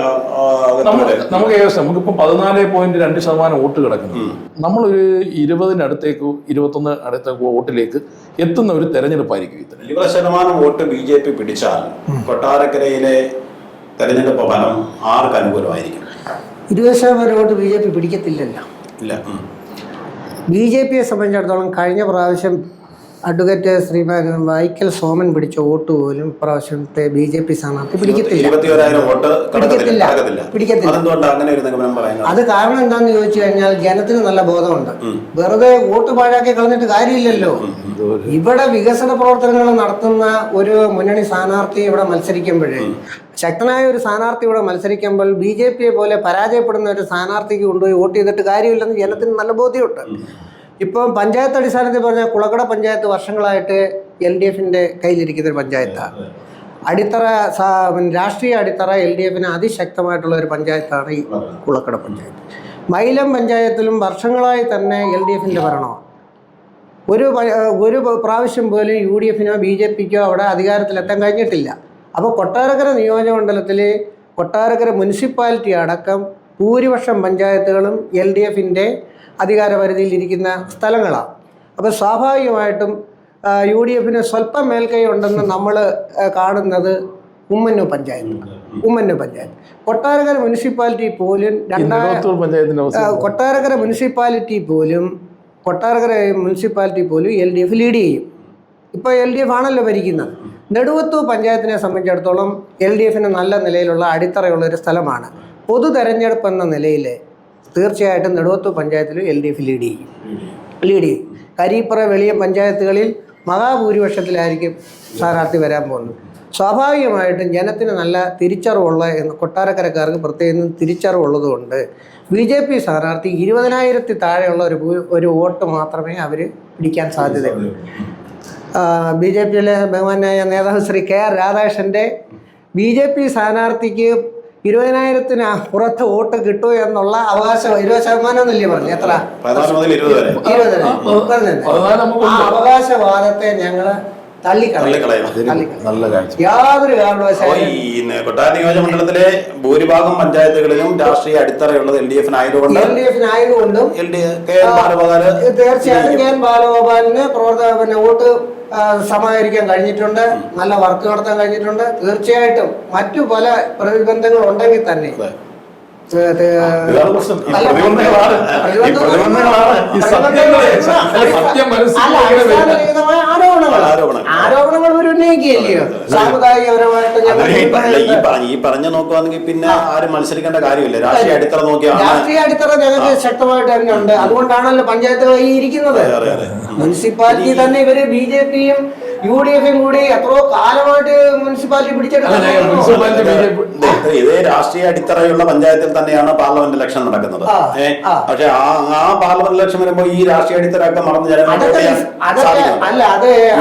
നമുക്കിപ്പം 14.2% വോട്ട് കിടക്കുന്നു. നമ്മളൊരു 21 അടുത്തേക്ക് വോട്ടിലേക്ക് എത്തുന്ന ഒരു തെരഞ്ഞെടുപ്പായിരിക്കും ഇത്. 20% വോട്ട് BJP പിടിച്ചാൽ കൊട്ടാരക്കരയിലെ തെരഞ്ഞെടുപ്പ് ഫലം ആർക്ക് അനുകൂലമായിരിക്കും? 20% വോട്ട് BJP പിടിക്കത്തില്ലല്ലോ. ഇല്ല. BJPയെ സംബന്ധിച്ചിടത്തോളം കഴിഞ്ഞ പ്രാവശ്യം അഡ്വക്കേറ്റ് ശ്രീ വൈക്കൽ സോമൻ പിടിച്ച വോട്ട് പോലും പ്രാവശ്യത്തെ BJP സ്ഥാനാർത്ഥി പിടിക്കത്തില്ല. അത് കാരണം എന്താണെന്ന് ചോദിച്ചു കഴിഞ്ഞാൽ ജനത്തിന് നല്ല ബോധമുണ്ട്. വെറുതെ വോട്ട് പാഴാക്കി കളഞ്ഞിട്ട് കാര്യമില്ലല്ലോ. ഇവിടെ വികസന പ്രവർത്തനങ്ങൾ നടത്തുന്ന ഒരു മുന്നണി സ്ഥാനാർത്ഥി ഇവിടെ മത്സരിക്കുമ്പോഴേ, ശക്തനായ ഒരു സ്ഥാനാർത്ഥി ഇവിടെ മത്സരിക്കുമ്പോൾ BJPയെ പോലെ പരാജയപ്പെടുന്ന ഒരു സ്ഥാനാർത്ഥിക്ക് കൊണ്ടുപോയി വോട്ട് ചെയ്തിട്ട് കാര്യമില്ലെന്ന് ജനത്തിന് നല്ല ബോധ്യമുണ്ട്. ഇപ്പം പഞ്ചായത്ത് അടിസ്ഥാനത്തിൽ പറഞ്ഞാൽ കുളക്കട പഞ്ചായത്ത് വർഷങ്ങളായിട്ട് LDF-ൻ്റെ കയ്യിലിരിക്കുന്ന ഒരു പഞ്ചായത്താണ്. രാഷ്ട്രീയ അടിത്തറ LDF-ന് അതിശക്തമായിട്ടുള്ള ഒരു പഞ്ചായത്താണ് ഈ കുളക്കട പഞ്ചായത്ത്. മൈലം പഞ്ചായത്തിലും വർഷങ്ങളായി തന്നെ LDF-ൻ്റെ ഭരണമാണ്. ഒരു പ്രാവശ്യം പോലും UDF-നോ BJPക്കോ അവിടെ അധികാരത്തിലെത്താൻ കഴിഞ്ഞിട്ടില്ല. അപ്പോൾ കൊട്ടാരക്കര നിയോജകമണ്ഡലത്തിൽ കൊട്ടാരക്കര മുനിസിപ്പാലിറ്റി അടക്കം ഭൂരിപക്ഷം പഞ്ചായത്തുകളും LDF-ൻ്റെ അധികാരപരിധിയിലിരിക്കുന്ന സ്ഥലങ്ങളാണ്. അപ്പോൾ സ്വാഭാവികമായിട്ടും UDF-ന് സ്വല്പം മേൽക്കൈ ഉണ്ടെന്ന് നമ്മൾ കാണുന്നത് ഉമ്മന്നൂർ പഞ്ചായത്ത്. കൊട്ടാരക്കര മുനിസിപ്പാലിറ്റി പോലും നെടുവത്തൂർ പഞ്ചായത്തിന്റെ അവസ്ഥ കൊട്ടാരക്കര മുനിസിപ്പാലിറ്റി പോലും LDF ലീഡ് ചെയ്യും. ഇപ്പോൾ LDF ആണല്ലോ ഭരിക്കുന്നത്. നെടുവത്തൂർ പഞ്ചായത്തിനെ സംബന്ധിച്ചിടത്തോളം LDFന് നല്ല നിലയിലുള്ള അടിത്തറയുള്ള ഒരു സ്ഥലമാണ്. പൊതു തെരഞ്ഞെടുപ്പ് എന്ന നിലയിൽ തീർച്ചയായിട്ടും നെടുവത്തൂർ പഞ്ചായത്തിലും LDF ലീഡ് ചെയ്യും. കരിപ്പുറ വെളിയം പഞ്ചായത്തുകളിൽ മഹാഭൂരിപക്ഷത്തിലായിരിക്കും സ്ഥാനാർത്ഥി വരാൻ പോകുന്നത്. സ്വാഭാവികമായിട്ടും ജനത്തിന് നല്ല തിരിച്ചറിവുള്ള കൊട്ടാരക്കരക്കാർക്ക് പ്രത്യേകം തിരിച്ചറിവുള്ളതുകൊണ്ട് BJP സ്ഥാനാർത്ഥി 20,000 താഴെയുള്ള ഒരു വോട്ട് മാത്രമേ അവർ പിടിക്കാൻ സാധ്യതയുള്ളൂ. BJPയിലെ ബഹുമാനായ നേതാവ് ശ്രീ KR രാധാകൃഷ്ണൻ്റെ BJP സ്ഥാനാർത്ഥിക്ക് 20,000-ന് പുറത്ത് വോട്ട് കിട്ടൂ എന്നുള്ള അവകാശം 20% എന്നല്ലേ പറഞ്ഞു? എത്ര? 20 ആ അവകാശവാദത്തെ ഞങ്ങൾ നല്ല കാഴ്ച. യാതൊരു കാരണവശാലും കൊട്ടാര നിയോജകമണ്ഡലത്തിലെ ഭൂരിഭാഗം പഞ്ചായത്തുകളിലും രാഷ്ട്രീയ അടിത്തറയുള്ളത് LDFനായതുകൊണ്ടും തീർച്ചയായിട്ടും KN ബാലഗോപാലിന് വോട്ട് സമാഹരിക്കാൻ കഴിഞ്ഞിട്ടുണ്ട്, നല്ല വർക്ക് നടത്താൻ കഴിഞ്ഞിട്ടുണ്ട്. തീർച്ചയായിട്ടും മറ്റു പല പ്രതിബന്ധങ്ങൾ ഉണ്ടെങ്കിൽ തന്നെ ആരോപണങ്ങൾ ഒരു ഉന്നയിക്കുകയല്ലയോ സാമുദായികപരമായിട്ട്. ഈ പറഞ്ഞു നോക്കുവാണെങ്കിൽ പിന്നെ ആരും മത്സരിക്കേണ്ട കാര്യമില്ല. രാഷ്ട്രീയ അടിത്തറ നോക്കിയാൽ രാഷ്ട്രീയ അടിത്തറ ഞങ്ങൾക്ക് ശക്തമായിട്ട് തന്നെ ഉണ്ട്. അതുകൊണ്ടാണല്ലോ പഞ്ചായത്ത് ഇരിക്കുന്നത്. മുനിസിപ്പാലിറ്റി തന്നെ ഇവര് BJPയും UDFും കൂടി എത്രയോ കാലമായിട്ട് മുനിസിപ്പാലിറ്റി പിടിച്ചെടുക്കുന്നത്. ഇതേ രാഷ്ട്രീയ അടിത്തറയുള്ള പഞ്ചായത്തിൽ തന്നെയാണ് പാർലമെന്റ് ഇലക്ഷൻ നടക്കുന്നത്. പക്ഷെ ആ പാർലമെന്റ് ഇലക്ഷൻ വരുമ്പോൾ ഈ രാഷ്ട്രീയ അടിത്തറ ഒക്കെ മറന്ന്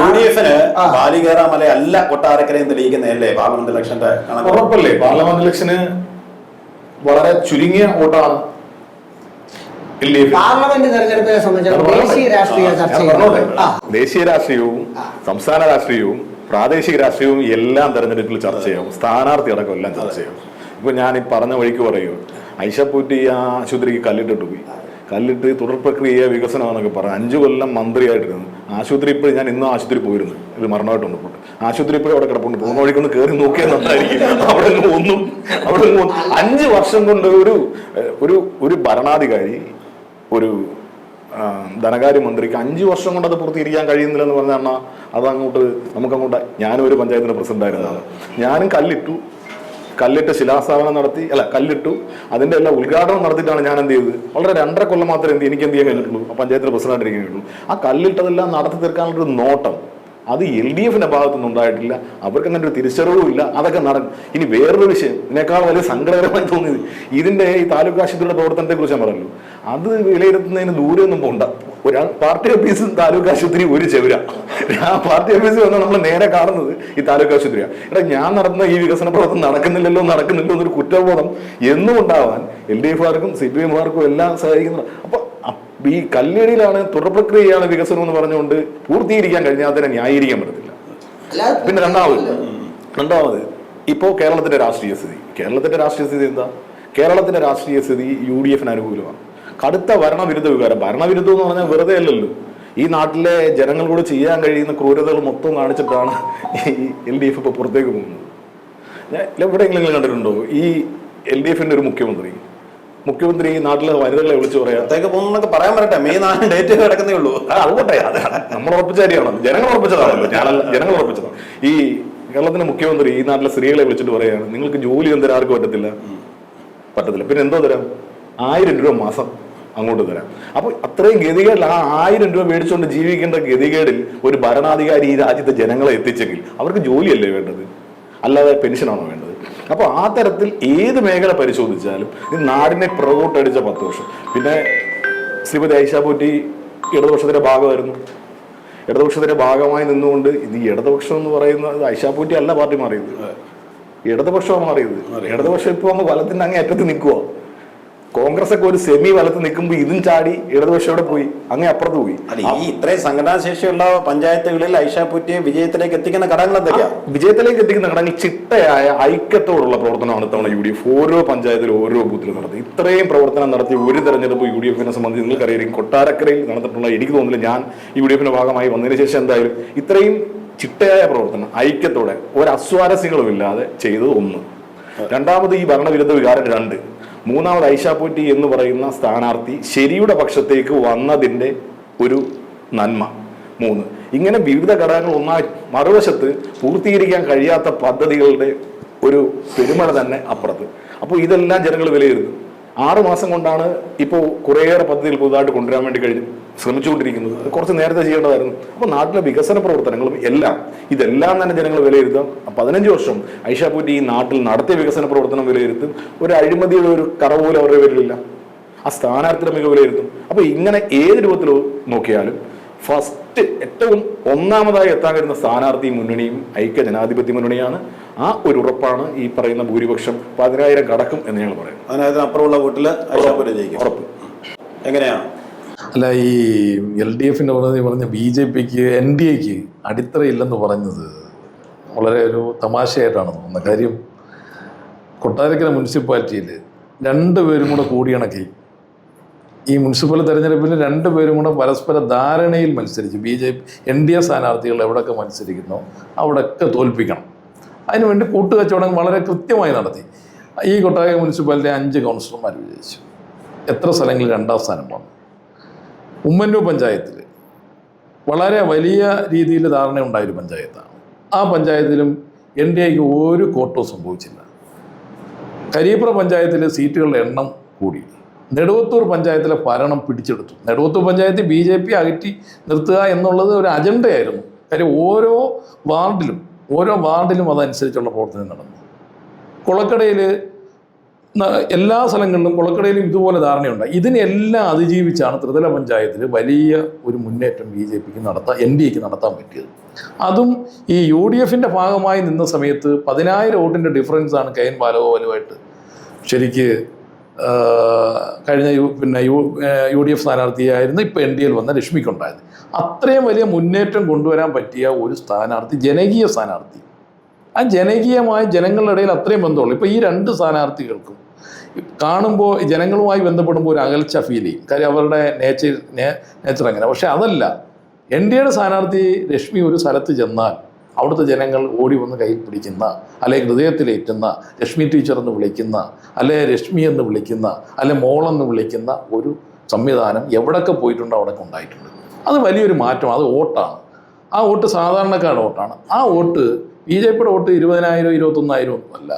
UDFന് ബാലികേറാമല അല്ല കൊട്ടാരക്കരയും തെളിയിക്കുന്നതല്ലേ പാർലമെന്റ് ഇലക്ഷന്റെ ഉറപ്പല്ലേ? പാർലമെന്റ് ഇലക്ഷന് വളരെ ചുരുങ്ങിയ വോട്ടാണ് പാർലമെന്റ് തെരഞ്ഞെടുപ്പിനെ സംബന്ധിച്ചിടത്തോളം ദേശീയ രാഷ്ട്രീയവും സംസ്ഥാന രാഷ്ട്രീയവും പ്രാദേശിക രാഷ്ട്രീയവും എല്ലാം തെരഞ്ഞെടുപ്പിൽ ചർച്ചയാവും. സ്ഥാനാർത്ഥി അടക്കം എല്ലാം ചർച്ചയാവും. ഇപ്പൊ ഞാൻ ഈ പറഞ്ഞ വഴിക്ക് പറയൂ, ഐഷപ്പൂറ്റി ആ ആശുപത്രിക്ക് കല്ലിട്ടിട്ട് പോയി. കല്ലിട്ട് തുടർ പ്രക്രിയ വികസനമാണെന്നൊക്കെ പറഞ്ഞു 5 കൊല്ലം മന്ത്രിയായിട്ടിരുന്നു. ആശുപത്രി ഇപ്പോൾ ഞാൻ ഇന്നും ആശുപത്രി പോയിരുന്നു, ഇത് മരണമായിട്ട് വന്നപ്പോൾ ആശുപത്രി ഇപ്പോഴും അവിടെ കിടപ്പുണ്ട്. പോകുന്ന വഴിക്കൊന്ന് കയറി നോക്കിയാൽ നന്നായിരിക്കും. അവിടെ 5 വർഷം കൊണ്ട് ഒരു ഭരണാധികാരി ഒരു ധനകാര്യമന്ത്രിക്ക് 5 വർഷം കൊണ്ട് അത് പൂർത്തീകരിക്കാൻ കഴിയുന്നില്ലെന്ന് പറഞ്ഞാൽ അതങ്ങോട്ട് നമുക്കങ്ങോട്ട്. ഞാനും ഒരു പഞ്ചായത്തിന്റെ പ്രസിഡന്റായിരുന്നതാണ്. ഞാനും കല്ലിട്ട് ശിലാസ്ഥാപനം നടത്തി, കല്ലിട്ടു, അതിന്റെ എല്ലാം ഉദ്ഘാടനം നടത്തിയിട്ടാണ് ഞാൻ എന്ത് ചെയ്തത്. വളരെ 2.5 കൊല്ലം മാത്രമേ എനിക്ക് എന്ത് ചെയ്യാൻ കഴിഞ്ഞിട്ടുള്ളൂ, ആ പഞ്ചായത്തിന്റെ പ്രസിഡന്റ് ഇരിക്കാൻ കഴിഞ്ഞുള്ളൂ. ആ കല്ലിട്ടതെല്ലാം നടത്തി തീർക്കാനുള്ളൊരു നോട്ടം അത് LDFന്റെ ഭാഗത്തുനിന്ന് ഉണ്ടായിട്ടില്ല. അവർക്ക് അങ്ങനെ ഒരു തിരിച്ചറിവും ഇല്ല. അതൊക്കെ നടക്കും. ഇനി വേറൊരു വിഷയം ഇതിനേക്കാൾ വലിയ സങ്കടകരമായി തോന്നിയത് ഇതിന്റെ ഈ താലൂക്ക് ആശുപത്രിയുടെ പ്രവർത്തനത്തെ കുറിച്ച് ഞാൻ പറഞ്ഞല്ലോ. അത് വിലയിരുത്തുന്നതിന് ദൂരെ ഒന്നും പോണ്ട. പാർട്ടി ഓഫീസും താലൂക്ക് ആശുപത്രി ഒരു ചെവിര. ആ പാർട്ടി ഓഫീസിൽ വന്നാൽ നമ്മൾ നേരെ കാണുന്നത് ഈ താലൂക്ക് ആശുപത്രിയാണ്. ഞാൻ നടത്തുന്ന ഈ വികസന പ്രവർത്തനം നടക്കുന്നില്ലല്ലോ എന്നൊരു കുറ്റബോധം എന്നും ഉണ്ടാവാൻ LDFകാർക്കും CPMകാർക്കും എല്ലാം സഹായിക്കുന്നത്. അപ്പൊ ഈ കല്ലേടിയിലാണ്, തുടർ പ്രക്രിയയാണ് വികസനം എന്ന് പറഞ്ഞുകൊണ്ട് പൂർത്തീകരിക്കാൻ കഴിഞ്ഞാൽ അതിനെ ന്യായീകരിക്കാൻ പറ്റത്തില്ല. പിന്നെ രണ്ടാമത് ഇപ്പോ കേരളത്തിന്റെ രാഷ്ട്രീയ സ്ഥിതി എന്താ? കേരളത്തിന്റെ രാഷ്ട്രീയ സ്ഥിതി UDFന് അനുകൂലമാണ്. കടുത്ത ഭരണവിരുദ്ധ വികാരം. ഭരണവിരുദ്ധം എന്ന് പറഞ്ഞാൽ വെറുതെ അല്ലല്ലോ. ഈ നാട്ടിലെ ജനങ്ങളോട് ചെയ്യാൻ കഴിയുന്ന ക്രൂരതകൾ മൊത്തം കാണിച്ചിട്ടാണ് ഈ LDF ഇപ്പോൾ പുറത്തേക്ക് പോകുന്നത്. എവിടെയെങ്കിലും കണ്ടിട്ടുണ്ടോ ഈ LDFന്റെ ഒരു മുഖ്യമന്ത്രി നാട്ടിലെ വനിതകളെ വിളിച്ചു പറയാൻ പറയട്ടെ? മെയ് 4 ഡേറ്റ് കിടക്കുന്നേ ഉള്ളൂ. അതുകൊണ്ടേ നമ്മൾ ഉറപ്പിച്ച കാര്യമാണല്ലോ, ജനങ്ങൾ ഉറപ്പിച്ചതാണല്ലോ. ജനങ്ങൾ ഉറപ്പിച്ചതാണ്. ഈ കേരളത്തിന്റെ മുഖ്യമന്ത്രി ഈ നാട്ടിലെ സ്ത്രീകളെ വിളിച്ചിട്ട് പറയാണ്, നിങ്ങൾക്ക് ജോലി എന്തിനാ ആർക്കും പറ്റത്തില്ല. പിന്നെ എന്തോ തരാം? 1000 രൂപ മാസം അങ്ങോട്ട് തരാം. അപ്പൊ അത്രയും ഗതികേടിൽ ആ 1000 രൂപ മേടിച്ചുകൊണ്ട് ജീവിക്കേണ്ട ഗതികേടിൽ ഒരു ഭരണാധികാരി ഈ രാജ്യത്തെ ജനങ്ങളെ എത്തിച്ചെങ്കിൽ അവർക്ക് ജോലിയല്ലേ വേണ്ടത്, അല്ലാതെ പെൻഷനാണോ വേണ്ടത്? അപ്പോൾ ആ തരത്തിൽ ഏത് മേഖല പരിശോധിച്ചാലും ഈ നാടിനെ പുറകോട്ടടിച്ച 10 വർഷം. പിന്നെ ശ്രീമതി ഐഷാപൂറ്റി ഇടതുപക്ഷത്തിന്റെ ഭാഗമായിരുന്നു. ഇടതുപക്ഷത്തിന്റെ ഭാഗമായി നിന്നുകൊണ്ട് ഇത് ഇടതുപക്ഷം എന്ന് പറയുന്നത് ഐഷാപൂറ്റി അല്ല പാർട്ടി മാറിയത്, ഇടതുപക്ഷമാണ് മാറിയത്. ഇടതുപക്ഷം ഇപ്പൊ ഒന്ന് വലത്തിന്റെ അങ്ങേ അറ്റത്ത് നിൽക്കുക. കോൺഗ്രസ് ഒക്കെ ഒരു സെമി വലത്ത് നിൽക്കുമ്പോൾ ഇതും ചാടി ഇടതുപക്ഷം അവിടെ പോയി, അങ്ങേ അപ്പുറത്ത് പോയി. ഈ ഇത്രയും സംഘടനാശേഷിയുള്ള പഞ്ചായത്തുകളിൽ ഐഷാപൂറ്റിയെ വിജയത്തിലേക്ക് എത്തിക്കുന്ന ഘടകങ്ങൾ എന്തൊക്കെയാണ്? വിജയത്തിലേക്ക് എത്തിക്കുന്ന ഘടകങ്ങൾ ചിട്ടയായ ഐക്യത്തോടുള്ള പ്രവർത്തനമാണ് ഇത്തവണ UDF ഓരോ പഞ്ചായത്തിലും ഓരോ ബൂത്തിലും നടത്തി. ഇത്രയും പ്രവർത്തനം നടത്തി ഒരു തെരഞ്ഞെടുപ്പ് UDFനെ സംബന്ധിച്ച് നിങ്ങൾക്കറിയാം. കൊട്ടാരക്കരയിൽ നടന്നിട്ടുള്ള, എനിക്ക് തോന്നുന്നില്ല ഞാൻ UDFന്റെ ഭാഗമായി വന്നതിന് ശേഷം എന്തായാലും ഇത്രയും ചിട്ടയായ പ്രവർത്തനം ഐക്യത്തോടെ ഒരു അസ്വാരസ്യങ്ങളും ഇല്ലാതെ ചെയ്തത് ഒന്ന്. രണ്ടാമത് ഈ ഭരണവിരുദ്ധ വികാരം 2. മൂന്നാമത് ഐഷാ പോറ്റി എന്ന് പറയുന്ന സ്ഥാനാർത്ഥി ശരിയുടെ പക്ഷത്തേക്ക് വന്നതിൻ്റെ ഒരു നന്മ 3. ഇങ്ങനെ വിവിധ ഘടകങ്ങൾ ഒന്നായി മറുവശത്ത് പൂർത്തീകരിക്കാൻ കഴിയാത്ത പദ്ധതികളുടെ ഒരു പെരുമഴ തന്നെ അപ്പുറത്ത്. അപ്പോൾ ഇതെല്ലാം ജനങ്ങൾ വിലയിരുത്തും. 6 മാസം കൊണ്ടാണ് ഇപ്പോൾ കുറേയേറെ പദ്ധതികൾ പുതുതായിട്ട് കൊണ്ടുവരാൻ വേണ്ടി ശ്രമിച്ചുകൊണ്ടിരിക്കുന്നത്. അത് കുറച്ച് നേരത്തെ ചെയ്യേണ്ടതായിരുന്നു. അപ്പോൾ നാട്ടിലെ വികസന പ്രവർത്തനങ്ങളും ഇതെല്ലാം തന്നെ ജനങ്ങൾ വിലയിരുത്തും. 15 വർഷം ഐഷാ പോറ്റി ഈ നാട്ടിൽ നടത്തിയ വികസന പ്രവർത്തനം വിലയിരുത്തും. ഒരു അഴിമതിയുടെ ഒരു കറ പോലും അവരുടെ പേരിലില്ല. ആ സ്ഥാനാർത്ഥിയുടെ മികവ് വിലയിരുത്തും. അപ്പോൾ ഇങ്ങനെ ഏത് രൂപത്തിൽ നോക്കിയാലും ഫസ്റ്റ് ഏറ്റവും ഒന്നാമതായി എത്താൻ വരുന്ന സ്ഥാനാർത്ഥി മുന്നണിയും ഐക്യ ജനാധിപത്യ മുന്നണിയാണ്. ആ ഒരു ഉറപ്പാണ് ഈ പറയുന്ന ഭൂരിപക്ഷം 10,000 കടക്കും എന്ന് ഞങ്ങൾ പറയും. അതിനകത്ത് അപ്പുറമുള്ള വീട്ടിൽ ഐഷാ പോറ്റി ജയിക്കും ഉറപ്പ്. എങ്ങനെയാണ്? അല്ല, ഈ LDFിൻ്റെ പറഞ്ഞ BJPക്ക് NDAക്ക് അടിത്തറയില്ലെന്ന് പറഞ്ഞത് വളരെ ഒരു തമാശയായിട്ടാണ് തോന്നുന്നത്. കാര്യം കൊട്ടാരക്കര മുനിസിപ്പാലിറ്റിയിൽ 2 പേരും കൂടെ കൂടിയിണക്കി ഈ മുനിസിപ്പൽ തെരഞ്ഞെടുപ്പിൽ 2 പേരും കൂടെ പരസ്പര ധാരണയിൽ മത്സരിച്ച് NDA സ്ഥാനാർത്ഥികൾ എവിടെയൊക്കെ മത്സരിക്കുന്നോ അവിടെയൊക്കെ തോൽപ്പിക്കണം. അതിനുവേണ്ടി കൂട്ടുകച്ചവടം വളരെ കൃത്യമായി നടത്തി. ഈ കൊട്ടാരക്കര മുനിസിപ്പാലിറ്റി 5 കൗൺസിലർമാർ വിജയിച്ചു. എത്ര സ്ഥലങ്ങളിൽ 2ാം സ്ഥാനം വന്നു. ഉമ്മന്നൂർ പഞ്ചായത്തിൽ വളരെ വലിയ രീതിയിൽ ധാരണ ഉണ്ടായൊരു പഞ്ചായത്താണ്. ആ പഞ്ചായത്തിലും NDAക്ക് ഒരു കോട്ടവും സംഭവിച്ചില്ല. കരിയപ്പുറ പഞ്ചായത്തിൽ സീറ്റുകളുടെ എണ്ണം കൂടി. നെടുവത്തൂർ പഞ്ചായത്തിലെ ഭരണം പിടിച്ചെടുത്തു. നെടുവത്തൂർ പഞ്ചായത്ത് BJP അകറ്റി നിർത്തുക എന്നുള്ളത് ഒരു അജണ്ടയായിരുന്നു. കാര്യം ഓരോ വാർഡിലും അതനുസരിച്ചുള്ള പ്രവർത്തനം നടന്നു. കുളക്കടയിൽ എല്ലാ സ്ഥലങ്ങളിലും കുളക്കടയിലും ഇതുപോലെ ധാരണയുണ്ടായി. ഇതിനെല്ലാം അതിജീവിച്ചാണ് ത്രിതല പഞ്ചായത്തിൽ വലിയ ഒരു മുന്നേറ്റം BJPക്ക് NDAക്ക് നടത്താൻ പറ്റിയത്. അതും ഈ UDFിൻ്റെ ഭാഗമായി നിന്ന സമയത്ത് 10,000 വോട്ടിൻ്റെ ഡിഫറൻസാണ് KN ബാലഗോപാലുമായിട്ട് ശരിക്ക് കഴിഞ്ഞ UDF സ്ഥാനാർത്ഥിയായിരുന്നു ഇപ്പോൾ NDAയിൽ വന്ന രശ്മിക്കുണ്ടായത്. അത്രയും വലിയ മുന്നേറ്റം കൊണ്ടുവരാൻ പറ്റിയ ഒരു സ്ഥാനാർത്ഥി, ജനകീയ സ്ഥാനാർത്ഥി. ആ ജനകീയമായ ജനങ്ങളുടെ ഇടയിൽ അത്രയും ബന്ധമുള്ളൂ. ഇപ്പോൾ ഈ 2 സ്ഥാനാർത്ഥികൾക്കും കാണുമ്പോൾ ജനങ്ങളുമായി ബന്ധപ്പെടുമ്പോൾ ഒരു അകൽച്ച ഫീൽ ചെയ്യും. കാര്യം അവരുടെ നേച്ചർ അങ്ങനെ. പക്ഷെ അതല്ല, NDAയുടെ സ്ഥാനാർത്ഥി രശ്മി ഒരു സ്ഥലത്ത് ചെന്നാൽ അവിടുത്തെ ജനങ്ങൾ ഓടി വന്ന് കയ്യിൽ പിടിക്കുന്ന, അല്ലെങ്കിൽ ഹൃദയത്തിലേറ്റുന്ന, രശ്മി ടീച്ചർ എന്ന് വിളിക്കുന്ന, അല്ലെ രശ്മി എന്ന് വിളിക്കുന്ന, അല്ലെ മോളെന്ന് വിളിക്കുന്ന ഒരു സംവിധാനം എവിടെയൊക്കെ പോയിട്ടുണ്ടോ അവിടെയൊക്കെ ഉണ്ടായിട്ടുണ്ട്. അത് വലിയൊരു മാറ്റം. അത് വോട്ടാണ്. ആ വോട്ട് സാധാരണക്കാരുടെ വോട്ടാണ്. ആ വോട്ട് BJPയുടെ വോട്ട് 20,000 21,000 ഒന്നും അല്ല.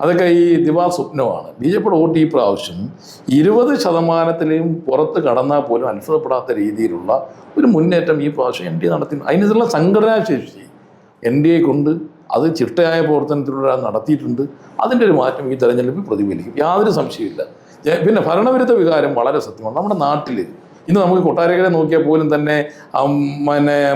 അതൊക്കെ ഈ ദിവാസ്വപ്നമാണ്. BJPയുടെ വോട്ട് ഈ പ്രാവശ്യം 20% പുറത്ത് കടന്നാൽ പോലും അത്ഭുതപ്പെടാത്ത രീതിയിലുള്ള ഒരു മുന്നേറ്റം ഈ പ്രാവശ്യം NDA നടത്തി. അതിനുള്ള സംഘടനാശേഷി NDA കൊണ്ട് അത് ചിട്ടയായ പ്രവർത്തനത്തിലൂടെ നടത്തിയിട്ടുണ്ട്. അതിൻ്റെ ഒരു മാറ്റം ഈ തെരഞ്ഞെടുപ്പിൽ പ്രതിഫലിക്കും, യാതൊരു സംശയമില്ല. പിന്നെ ഭരണവിരുദ്ധ വികാരം വളരെ സത്യമാണ്. നമ്മുടെ നാട്ടിൽ ഇന്ന് നമുക്ക് കൊട്ടാരക്കര നോക്കിയാൽ പോലും തന്നെ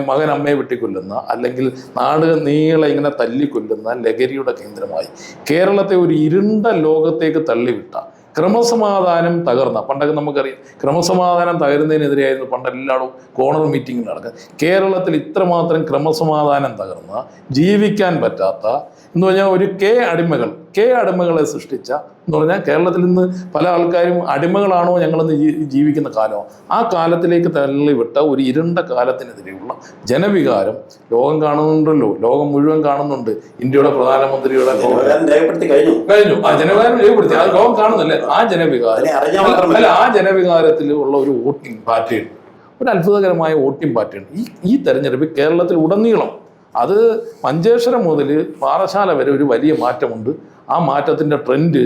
മകൻ അമ്മയെ വെട്ടിക്കൊല്ലുന്ന, അല്ലെങ്കിൽ നാട് നീളെ ഇങ്ങനെ തല്ലിക്കൊല്ലുന്ന ലഹരിയുടെ കേന്ദ്രമായി കേരളത്തെ ഒരു ഇരുണ്ട ലോകത്തേക്ക് തള്ളിവിട്ട, ക്രമസമാധാനം തകർന്ന, പണ്ടൊക്കെ നമുക്കറിയാം ക്രമസമാധാനം തകരുന്നതിനെതിരെയായിരുന്നു പണ്ടെല്ലാവരും കോർണർ മീറ്റിംഗ് നടക്കുക. കേരളത്തിൽ ഇത്രമാത്രം ക്രമസമാധാനം തകർന്ന, ജീവിക്കാൻ പറ്റാത്ത എന്ന് പറഞ്ഞാൽ ഒരു അടിമകളെ സൃഷ്ടിച്ച എന്ന് പറഞ്ഞാൽ കേരളത്തിൽ നിന്ന് പല ആൾക്കാരും അടിമകളാണോ ഞങ്ങളെന്ന് ജീവിക്കുന്ന കാലമോ ആ കാലത്തിലേക്ക് തള്ളിവിട്ട ഒരു ഇരുണ്ട കാലത്തിനെതിരെയുള്ള ജനവികാരം ലോകം കാണുന്നുണ്ടല്ലോ. ലോകം മുഴുവൻ കാണുന്നുണ്ട്. ഇന്ത്യയുടെ പ്രധാനമന്ത്രിയുടെ കഴിഞ്ഞു ആ ജനവികാരം രേഖപ്പെടുത്തി. അത് ലോകം കാണുന്നില്ലേ? ആ ജനവികാരത്തിലുള്ള ഒരു വോട്ടിംഗ് പാറ്റേൺ, ഒരു അത്ഭുതകരമായ വോട്ടിംഗ് പാറ്റേൺ ഈ തെരഞ്ഞെടുപ്പ് കേരളത്തിൽ ഉടനീളം, അത് മഞ്ചേശ്വരം മുതൽ പാറശാല വരെ ഒരു വലിയ മാറ്റമുണ്ട്. ആ മാറ്റത്തിൻ്റെ ട്രെൻഡ്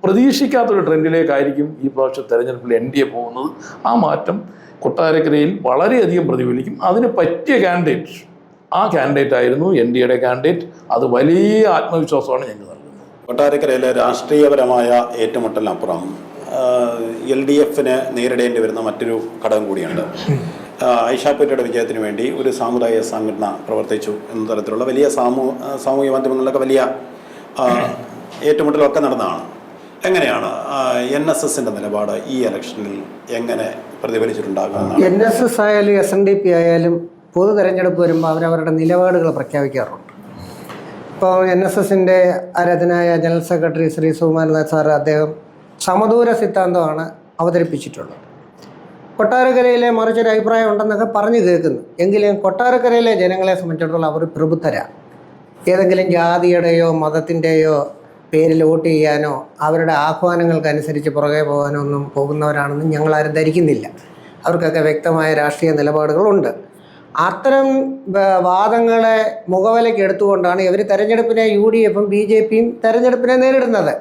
പ്രതീക്ഷിക്കാത്തൊരു ട്രെൻഡിലേക്കായിരിക്കും ഈ പ്രാവശ്യം തെരഞ്ഞെടുപ്പിൽ NDA പോകുന്നത്. ആ മാറ്റം കൊട്ടാരക്കരയിൽ വളരെയധികം പ്രതിഫലിക്കും. അതിന് പറ്റിയ ആ കാൻഡിഡേറ്റ് ആയിരുന്നു NDAയുടെ കാൻഡിഡേറ്റ്. അത് വലിയ ആത്മവിശ്വാസമാണ് ഞങ്ങൾ നൽകുന്നത്. കൊട്ടാരക്കരയിലെ രാഷ്ട്രീയപരമായ ഏറ്റുമുട്ടലിനപ്പുറം LDFന് നേരിടേണ്ടി വരുന്ന മറ്റൊരു ഘടകം കൂടിയുണ്ട്. ഐഷാ പോറ്റിയുടെ വിജയത്തിന് വേണ്ടി ഒരു സാമുദായിക സംഘടന പ്രവർത്തിച്ചു എന്ന തരത്തിലുള്ള വലിയ സാമൂഹിക മാധ്യമങ്ങളിലൊക്കെ വലിയ ഏറ്റുമുട്ടലൊക്കെ നടന്നതാണ്. എങ്ങനെയാണ് NSSന്റെ നിലപാട് ഈ ഇലക്ഷനിൽ എങ്ങനെ പ്രതിഫലിച്ചിട്ടുണ്ടാകുമെന്നാണ്? NSS ആയാലും SNDP ആയാലും പൊതു തെരഞ്ഞെടുപ്പ് വരുമ്പോൾ അവരവരുടെ നിലപാടുകൾ പ്രഖ്യാപിക്കാറുണ്ട്. ഇപ്പോൾ NSSന്റെ ആരാധനായ ജനറൽ സെക്രട്ടറി ശ്രീ സുകുമാരനാഥ് സാർ അദ്ദേഹം സമദൂര സിദ്ധാന്തമാണ് അവതരിപ്പിച്ചിട്ടുള്ളത്. കൊട്ടാരക്കരയിലെ മറിച്ചൊരു അഭിപ്രായം ഉണ്ടെന്നൊക്കെ പറഞ്ഞു കേൾക്കുന്നു. എങ്കിലും കൊട്ടാരക്കരയിലെ ജനങ്ങളെ സംബന്ധിച്ചിടത്തോളം അവർ പ്രബുദ്ധരാണ്. ഏതെങ്കിലും ജാതിയുടെയോ മതത്തിൻ്റെയോ പേരിൽ വോട്ട് ചെയ്യാനോ അവരുടെ ആഹ്വാനങ്ങൾക്കനുസരിച്ച് പുറകെ പോകാനോ ഒന്നും പോകുന്നവരാണെന്ന് ഞങ്ങളാരും ധരിക്കുന്നില്ല. അവർക്കൊക്കെ വ്യക്തമായ രാഷ്ട്രീയ നിലപാടുകളുണ്ട്. അത്തരം വാദങ്ങളെ മുഖവിലയ്ക്ക് എടുത്തുകൊണ്ടാണ് ഇവർ തെരഞ്ഞെടുപ്പിനെ UDF-ഉം BJP-യും തെരഞ്ഞെടുപ്പിനെ നേരിടുന്നത്.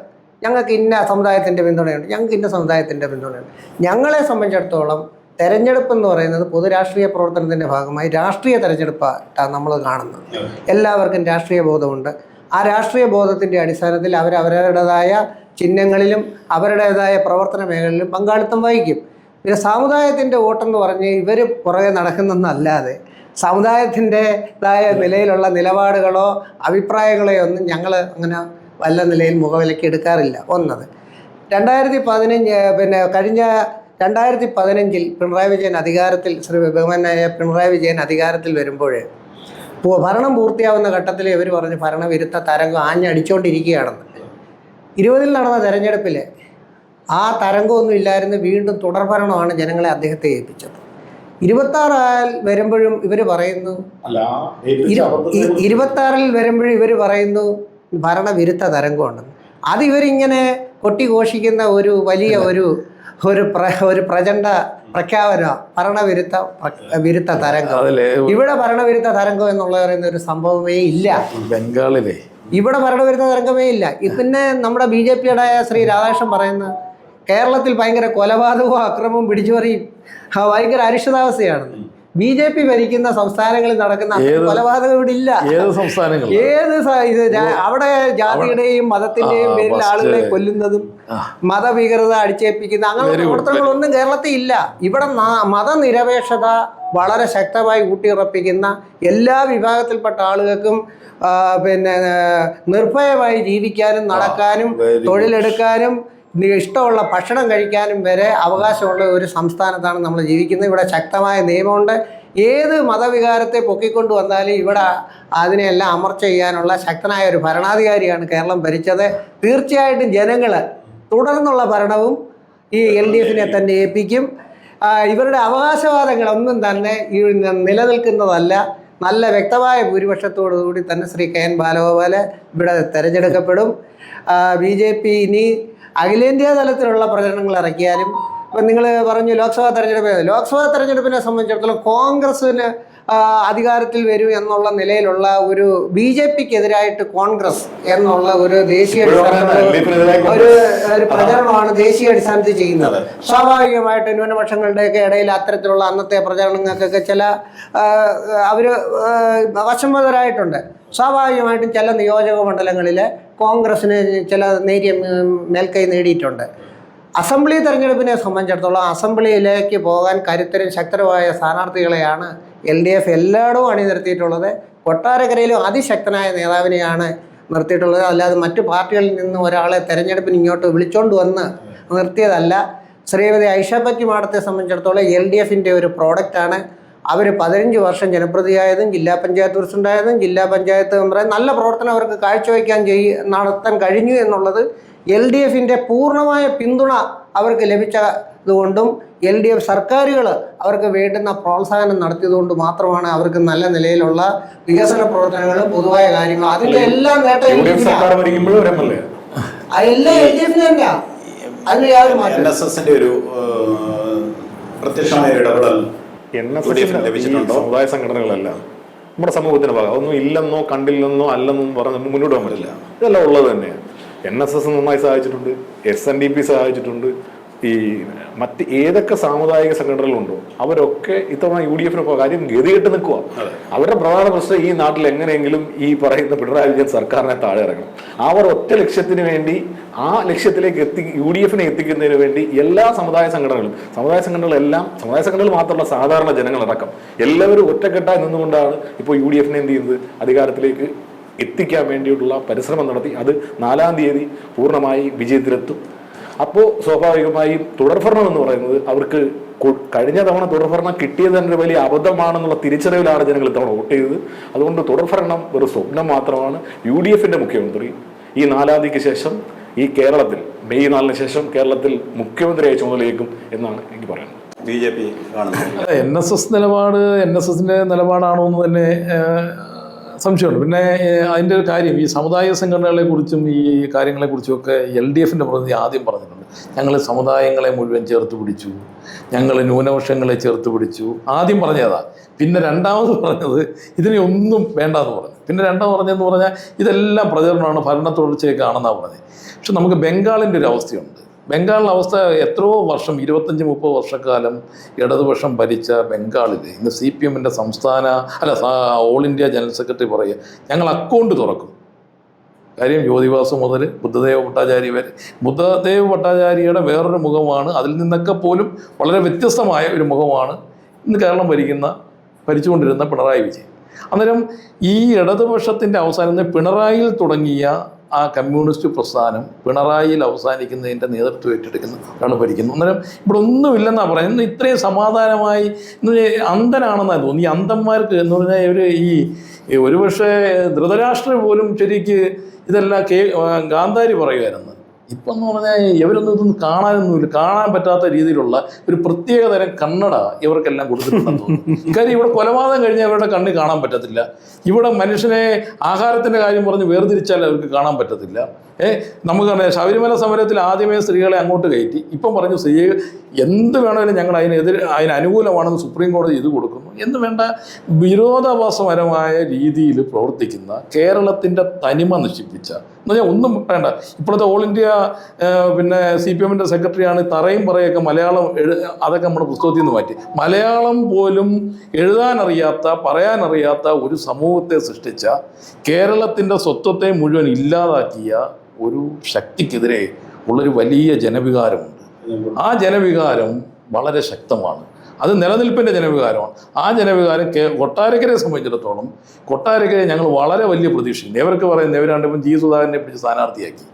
ഞങ്ങൾക്ക് ഇന്ന സമുദായത്തിൻ്റെ പിന്തുണയുണ്ട്, ഞങ്ങൾക്ക് ഇന്ന സമുദായത്തിൻ്റെ പിന്തുണയുണ്ട്. ഞങ്ങളെ സംബന്ധിച്ചിടത്തോളം തെരഞ്ഞെടുപ്പ് എന്ന് പറയുന്നത് പൊതുരാഷ്ട്രീയ പ്രവർത്തനത്തിൻ്റെ ഭാഗമായി രാഷ്ട്രീയ തെരഞ്ഞെടുപ്പായിട്ടാണ് നമ്മൾ കാണുന്നത്. എല്ലാവർക്കും രാഷ്ട്രീയ ബോധമുണ്ട്. ആ രാഷ്ട്രീയ ബോധത്തിൻ്റെ അടിസ്ഥാനത്തിൽ അവരവരുടേതായ ചിഹ്നങ്ങളിലും അവരുടേതായ പ്രവർത്തന മേഖലയിലും പങ്കാളിത്തം വഹിക്കും. പിന്നെ സമുദായത്തിൻ്റെ വോട്ടെന്ന് പറഞ്ഞ് ഇവർ പുറകെ നടക്കുന്നതെന്നല്ലാതെ സമുദായത്തിൻ്റെതായ നിലയിലുള്ള നിലപാടുകളോ അഭിപ്രായങ്ങളോ ഒന്നും ഞങ്ങൾ അങ്ങനെ വല്ല നിലയിൽ മുഖവിലയ്ക്ക് എടുക്കാറില്ല. ഒന്നത്. 2015 കഴിഞ്ഞ 2015 പിണറായി വിജയൻ അധികാരത്തിൽ ബഹുമാനായ പിണറായി വിജയൻ അധികാരത്തിൽ വരുമ്പോൾ ഭരണം പൂർത്തിയാവുന്ന ഘട്ടത്തിൽ ഇവർ പറഞ്ഞ് ഭരണവിരുദ്ധ തരംഗം ആഞ്ഞടിച്ചുകൊണ്ടിരിക്കുകയാണെന്ന്. 20 നടന്ന തെരഞ്ഞെടുപ്പിൽ ആ തരംഗമൊന്നും ഇല്ലായിരുന്നു. വീണ്ടും തുടർഭരണമാണ് ജനങ്ങളെ അദ്ദേഹത്തെ ഏൽപ്പിച്ചത്. 26 വരുമ്പോഴും ഇവർ പറയുന്നു 26 വരുമ്പോഴും ഇവർ പറയുന്നു ഭരണവിരുദ്ധ തരംഗമുണ്ടെന്ന്. അത് ഇവരിങ്ങനെ കൊട്ടിഘോഷിക്കുന്ന ഒരു വലിയ ഒരു പ്രചണ്ഡ പ്രഖ്യാപനം ഭരണവിരുദ്ധ തരംഗം. ഇവിടെ ഭരണവിരുദ്ധ തരംഗം എന്നുള്ള പറയുന്ന ഒരു സംഭവമേ ഇല്ല. ബംഗാളിലെ ഇവിടെ ഭരണവിരുദ്ധ തരംഗമേ ഇല്ല. പിന്നെ നമ്മുടെ BJP-യുടെ ശ്രീ രാധാകൃഷ്ണൻ പറയുന്ന കേരളത്തിൽ ഭയങ്കര കൊലപാതകവും അക്രമവും പിടിച്ചുപറിയും ഭയങ്കര അരിഷ്ടതാവസ്ഥയാണ്. BJP ഭരിക്കുന്ന സംസ്ഥാനങ്ങളിൽ നടക്കുന്ന കൊലപാതകം ഇവിടെ ഇല്ല. അവിടെ ജാതിയുടെയും മതത്തിന്റെയും പേരിൽ ആളുകളെ കൊല്ലുന്നതും മതഭീകരത അടിച്ചേൽപ്പിക്കുന്ന അങ്ങനെയുള്ള പ്രവർത്തനങ്ങളൊന്നും കേരളത്തിൽ ഇല്ല. ഇവിടെ മതനിരപേക്ഷത വളരെ ശക്തമായി ഊട്ടിയുറപ്പിക്കുന്ന എല്ലാ വിഭാഗത്തിൽപ്പെട്ട ആളുകൾക്കും നിർഭയമായി ജീവിക്കാനും നടക്കാനും തൊഴിലെടുക്കാനും ഇഷ്ടമുള്ള ഭക്ഷണം കഴിക്കാനും വരെ അവകാശമുള്ള ഒരു സംസ്ഥാനത്താണ് നമ്മൾ ജീവിക്കുന്നത്. ഇവിടെ ശക്തമായ നിയമമുണ്ട്. ഏത് മതവികാരത്തെ പൊക്കിക്കൊണ്ട് വന്നാലും ഇവിടെ അതിനെയെല്ലാം അമർച്ച ചെയ്യാനുള്ള ശക്തനായ ഒരു ഭരണാധികാരിയാണ് കേരളം ഭരിച്ചത്. തീർച്ചയായിട്ടും ജനങ്ങൾ തുടർന്നുള്ള ഭരണവും ഈ LDF-നെ തന്നെ ഏൽപ്പിക്കും. ഇവരുടെ അവകാശവാദങ്ങളൊന്നും തന്നെ നിലനിൽക്കുന്നതല്ല. നല്ല വ്യക്തമായ ഭൂരിപക്ഷത്തോടുകൂടി തന്നെ ശ്രീ KN ബാലഗോപാൽ ഇവിടെ തിരഞ്ഞെടുക്കപ്പെടും. BJP ഇനി അഖിലേന്ത്യാ തലത്തിലുള്ള പ്രചരണങ്ങൾ ഇറക്കിയാലും ഇപ്പം നിങ്ങൾ പറഞ്ഞു ലോക്സഭാ തെരഞ്ഞെടുപ്പിനെ സംബന്ധിച്ചിടത്തോളം കോൺഗ്രസ്സിന് അധികാരത്തിൽ വരും എന്നുള്ള നിലയിലുള്ള ഒരു BJP-ക്കെതിരായിട്ട് കോൺഗ്രസ് എന്നുള്ള ഒരു ദേശീയ ഒരു പ്രചരണമാണ് ദേശീയ അടിസ്ഥാനത്തിൽ ചെയ്യുന്നത്. സ്വാഭാവികമായിട്ട് ന്യൂനപക്ഷങ്ങളുടെയൊക്കെ ഇടയിൽ അത്തരത്തിലുള്ള അന്നത്തെ പ്രചരണങ്ങൾക്കൊക്കെ ചില അവർ വശംവദരായിട്ടുണ്ട്. സ്വാഭാവികമായിട്ടും ചില നിയോജക മണ്ഡലങ്ങളിൽ കോൺഗ്രസ്സിന് ചില നേരിയ മേൽക്കൈ നേടിയിട്ടുണ്ട്. അസംബ്ലി തെരഞ്ഞെടുപ്പിനെ സംബന്ധിച്ചിടത്തോളം അസംബ്ലിയിലേക്ക് പോകാൻ കരുത്തരും ശക്തരുമായ സ്ഥാനാർത്ഥികളെയാണ് LDF എല്ലായിടവും അണിനിർത്തിയിട്ടുള്ളത്. കൊട്ടാരക്കരയിലും അതിശക്തനായ നേതാവിനെയാണ് നിർത്തിയിട്ടുള്ളത്. അല്ലാതെ മറ്റു പാർട്ടികളിൽ നിന്ന് ഒരാളെ തെരഞ്ഞെടുപ്പിന് ഇങ്ങോട്ട് വിളിച്ചുകൊണ്ട് വന്ന് നിർത്തിയതല്ല. ശ്രീമതി ഐഷ പറ്റി മാഡത്തെ സംബന്ധിച്ചിടത്തോളം LDF-ൻ്റെ ഒരു പ്രോഡക്റ്റാണ്. അവർ 15 വർഷം ജനപ്രതിയായതും ജില്ലാ പഞ്ചായത്ത് പ്രസിഡൻ്റായതും ജില്ലാ പഞ്ചായത്ത് മെമ്പറായും നല്ല പ്രവർത്തനം അവർക്ക് കാഴ്ചവെക്കാൻ നടത്താൻ കഴിഞ്ഞു എന്നുള്ളത് LDF-ൻ്റെ പൂർണ്ണമായ പിന്തുണ അവർക്ക് ലഭിച്ചതുകൊണ്ടും LDF സർക്കാരുകൾ അവർക്ക് വേണ്ടുന്ന പ്രോത്സാഹനം നടത്തിയതുകൊണ്ട് മാത്രമാണ് അവർക്ക് നല്ല നിലയിലുള്ള വികസന പ്രവർത്തനങ്ങളും പൊതുവായ കാര്യങ്ങളും അതിൻ്റെ എല്ലാം നേട്ടം എല്ലാം LDF-ന് തന്നെയാണ്. അതിന് യാതൊരു മാറ്റം. NSS-ന്റെ ഒരു പ്രത്യക്ഷമായ ഇടപെടൽ സമുദായ സംഘടനകളല്ല നമ്മുടെ സമൂഹത്തിന്റെ ഭാഗം. ഒന്നും ഇല്ലെന്നോ കണ്ടില്ലെന്നോ അല്ലെന്നോ പറഞ്ഞ് മുന്നോട്ട് പോകാൻ പറ്റില്ല. ഇതെല്ലാം ഉള്ളത് തന്നെയാണ്. NSS നന്നായി സഹായിച്ചിട്ടുണ്ട്, SNDP സഹായിച്ചിട്ടുണ്ട്. ഈ മറ്റ് ഏതൊക്കെ സാമുദായിക സംഘടനകളുണ്ടോ അവരൊക്കെ ഇത്തവണ UDF-നൊപ്പം കാര്യം ഗതികെട്ട് നിൽക്കുക. അവരുടെ പ്രധാന പ്രശ്നം ഈ നാട്ടിൽ എങ്ങനെയെങ്കിലും ഈ പറയുന്ന പിണറായി വിജയൻ സർക്കാരിനെ താഴെ ഇറങ്ങണം. അവർ ഒറ്റ ലക്ഷ്യത്തിന് വേണ്ടി ആ ലക്ഷ്യത്തിലേക്ക് UDF-നെ എത്തിക്കുന്നതിന് വേണ്ടി എല്ലാ സമുദായ സംഘടനകൾ മാത്രമല്ല സാധാരണ ജനങ്ങളടക്കം എല്ലാവരും ഒറ്റക്കെട്ടായി നിന്നുകൊണ്ടാണ് ഇപ്പോൾ UDF-നെ എന്ത് ചെയ്യുന്നത് അധികാരത്തിലേക്ക് എത്തിക്കാൻ വേണ്ടിയിട്ടുള്ള പരിശ്രമം നടത്തി. അത് 4-ാം തീയതി പൂർണ്ണമായി വിജയത്തിലെത്തും. അപ്പോൾ സ്വാഭാവികമായും തുടർഭരണം എന്ന് പറയുന്നത് അവർക്ക് കഴിഞ്ഞ തവണ തുടർഭരണം കിട്ടിയത് തന്നെ വലിയ അബദ്ധമാണെന്നുള്ള തിരിച്ചറിവിലാണ് ജനങ്ങൾ ഇത്തവണ വോട്ട് ചെയ്തത്. അതുകൊണ്ട് തുടർഭരണം ഒരു സ്വപ്നം മാത്രമാണ്. UDF-ന്റെ മുഖ്യമന്ത്രി ഈ 4-ാം തീയതിക്ക് ശേഷം ഈ കേരളത്തിൽ മെയ് 4-ന് ശേഷം കേരളത്തിൽ മുഖ്യമന്ത്രിയായി ചുമതലയേക്കും എന്നാണ് എനിക്ക് പറയുന്നത്. BJP കാണുന്നത്? NSS നിലപാട് NSSന്റെ നിലപാടാണോ എന്ന് തന്നെ സംശയമുണ്ട്. പിന്നെ അതിൻ്റെ ഒരു കാര്യം, ഈ സമുദായ സംഘടനകളെ കുറിച്ചും ഈ കാര്യങ്ങളെക്കുറിച്ചും ഒക്കെ LDFന്റെ പ്രതിനിധി ആദ്യം പറഞ്ഞിട്ടുണ്ട്. ഞങ്ങൾ സമുദായങ്ങളെ മുഴുവൻ ചേർത്ത് പിടിച്ചു, ഞങ്ങൾ ന്യൂനപക്ഷങ്ങളെ ചേർത്ത് പിടിച്ചു, ആദ്യം പറഞ്ഞതാ. പിന്നെ രണ്ടാമത് പറഞ്ഞത് ഇതിനെ ഒന്നും വേണ്ടെന്ന് പറഞ്ഞു. പിന്നെ രണ്ടാമത് പറഞ്ഞതെന്ന് പറഞ്ഞാൽ ഇതെല്ലാം പ്രചരണമാണ്, ഭരണ തുടർച്ചയൊക്കെയാണെന്നാണ് പറഞ്ഞത്. പക്ഷെ നമുക്ക് ബംഗാളിൻ്റെ ഒരു അവസ്ഥയുണ്ട്. ബംഗാളിലെ അവസ്ഥ എത്രയോ വർഷം, 25-30 വർഷക്കാലം ഇടതുപക്ഷം ഭരിച്ച ബംഗാളിൽ ഇന്ന് CPMന്റെ ഓൾ ഇന്ത്യ ജനറൽ സെക്രട്ടറി പറയുക, ഞങ്ങൾ അക്കൗണ്ട് തുറക്കും. കാര്യം ജ്യോതിബാസു മുതൽ ബുദ്ധദേവ് ഭട്ടാചാര്യ വരെ. ബുദ്ധദേവ് ഭട്ടാചാര്യയുടെ വേറൊരു മുഖമാണ്, അതിൽ നിന്നൊക്കെ പോലും വളരെ വ്യത്യസ്തമായ ഒരു മുഖമാണ് ഇന്ന് കേരളം ഭരിച്ചുകൊണ്ടിരുന്ന പിണറായി വിജയൻ. അന്നേരം ഈ ഇടതുപക്ഷത്തിൻ്റെ അവസാനം പിണറായിയിൽ തുടങ്ങിയ ആ കമ്മ്യൂണിസ്റ്റ് പ്രസ്ഥാനം പിണറായിയിൽ അവസാനിക്കുന്നതിൻ്റെ നേതൃത്വം ഏറ്റെടുക്കുന്നു, ഒരാൾ ഭരിക്കുന്നു. അന്നേരം ഇവിടെ ഒന്നുമില്ലെന്നാണ് പറയുന്നത്. ഇന്ന് ഇത്രയും സമാധാനമായി അന്ധനാണെന്നാണ് തോന്നുന്നു. ഈ അന്ധന്മാർക്ക് എന്ന് പറഞ്ഞാൽ ഇവർ ഈ ഒരുപക്ഷെ ധൃതരാഷ്ട്രം പോലും ശരിക്ക് ഇതെല്ലാം ഗാന്ധാരി പറയുമായിരുന്നു. ഇപ്പം എന്ന് പറഞ്ഞാൽ ഇവരൊന്നും ഇതൊന്നും കാണാനൊന്നുമില്ല. കാണാൻ പറ്റാത്ത രീതിയിലുള്ള ഒരു പ്രത്യേകതരം കണ്ണട ഇവർക്കെല്ലാം കൊടുത്തിട്ടുണ്ടെന്ന് തോന്നുന്നു. ഇക്കാര്യം ഇവിടെ കൊലപാതകം കഴിഞ്ഞാൽ അവരുടെ കണ്ണ് കാണാൻ പറ്റത്തില്ല. ഇവിടെ മനുഷ്യനെ ആഹാരത്തിൻ്റെ കാര്യം പറഞ്ഞ് വേർതിരിച്ചാൽ അവർക്ക് കാണാൻ പറ്റത്തില്ല. നമുക്കറിയാം, ശബരിമല സമരത്തിൽ ആദ്യമേ സ്ത്രീകളെ അങ്ങോട്ട് കയറ്റി. ഇപ്പം പറഞ്ഞു സ്ത്രീ എന്ത് വേണമെങ്കിലും ഞങ്ങൾ അതിന് അനുകൂലമാണെന്ന് സുപ്രീം കോടതി ഇത് കൊടുക്കുന്നു എന്ന് വേണ്ട വിരോധാഭാസപരമായ രീതിയിൽ പ്രവർത്തിക്കുന്ന കേരളത്തിൻ്റെ തനിമ നശിപ്പിച്ച എന്ന് പറഞ്ഞാൽ ഒന്നും വേണ്ട. ഇപ്പോഴത്തെ ഓൾ ഇന്ത്യ CPMന്റെ സെക്രട്ടറിയാണ് തറയും പറയൊക്കെ മലയാളം അതൊക്കെ നമ്മുടെ പുസ്തകത്തിൽ നിന്ന് മാറ്റി. മലയാളം പോലും എഴുതാനറിയാത്ത പറയാനറിയാത്ത ഒരു സമൂഹത്തെ സൃഷ്ടിച്ച, കേരളത്തിൻ്റെ സ്വത്വത്തെ മുഴുവൻ ഇല്ലാതാക്കിയ ഒരു ശക്തിക്കെതിരെ ഉള്ളൊരു വലിയ ജനവികാരമുണ്ട്. ആ ജനവികാരം വളരെ ശക്തമാണ്. അത് നിലനിൽപ്പിൻ്റെ ജനവികാരമാണ്. ആ ജനവികാരം കൊട്ടാരക്കരയെ സംബന്ധിച്ചിടത്തോളം കൊട്ടാരക്കരയെ ഞങ്ങൾ വളരെ വലിയ പ്രതീക്ഷയുണ്ട്. ഇവർക്ക് പറയുന്നത് ഇവരാണ്ട് ഇപ്പം G. സുധാകരനെ പിടിച്ച് സ്ഥാനാർത്ഥിയാക്കി.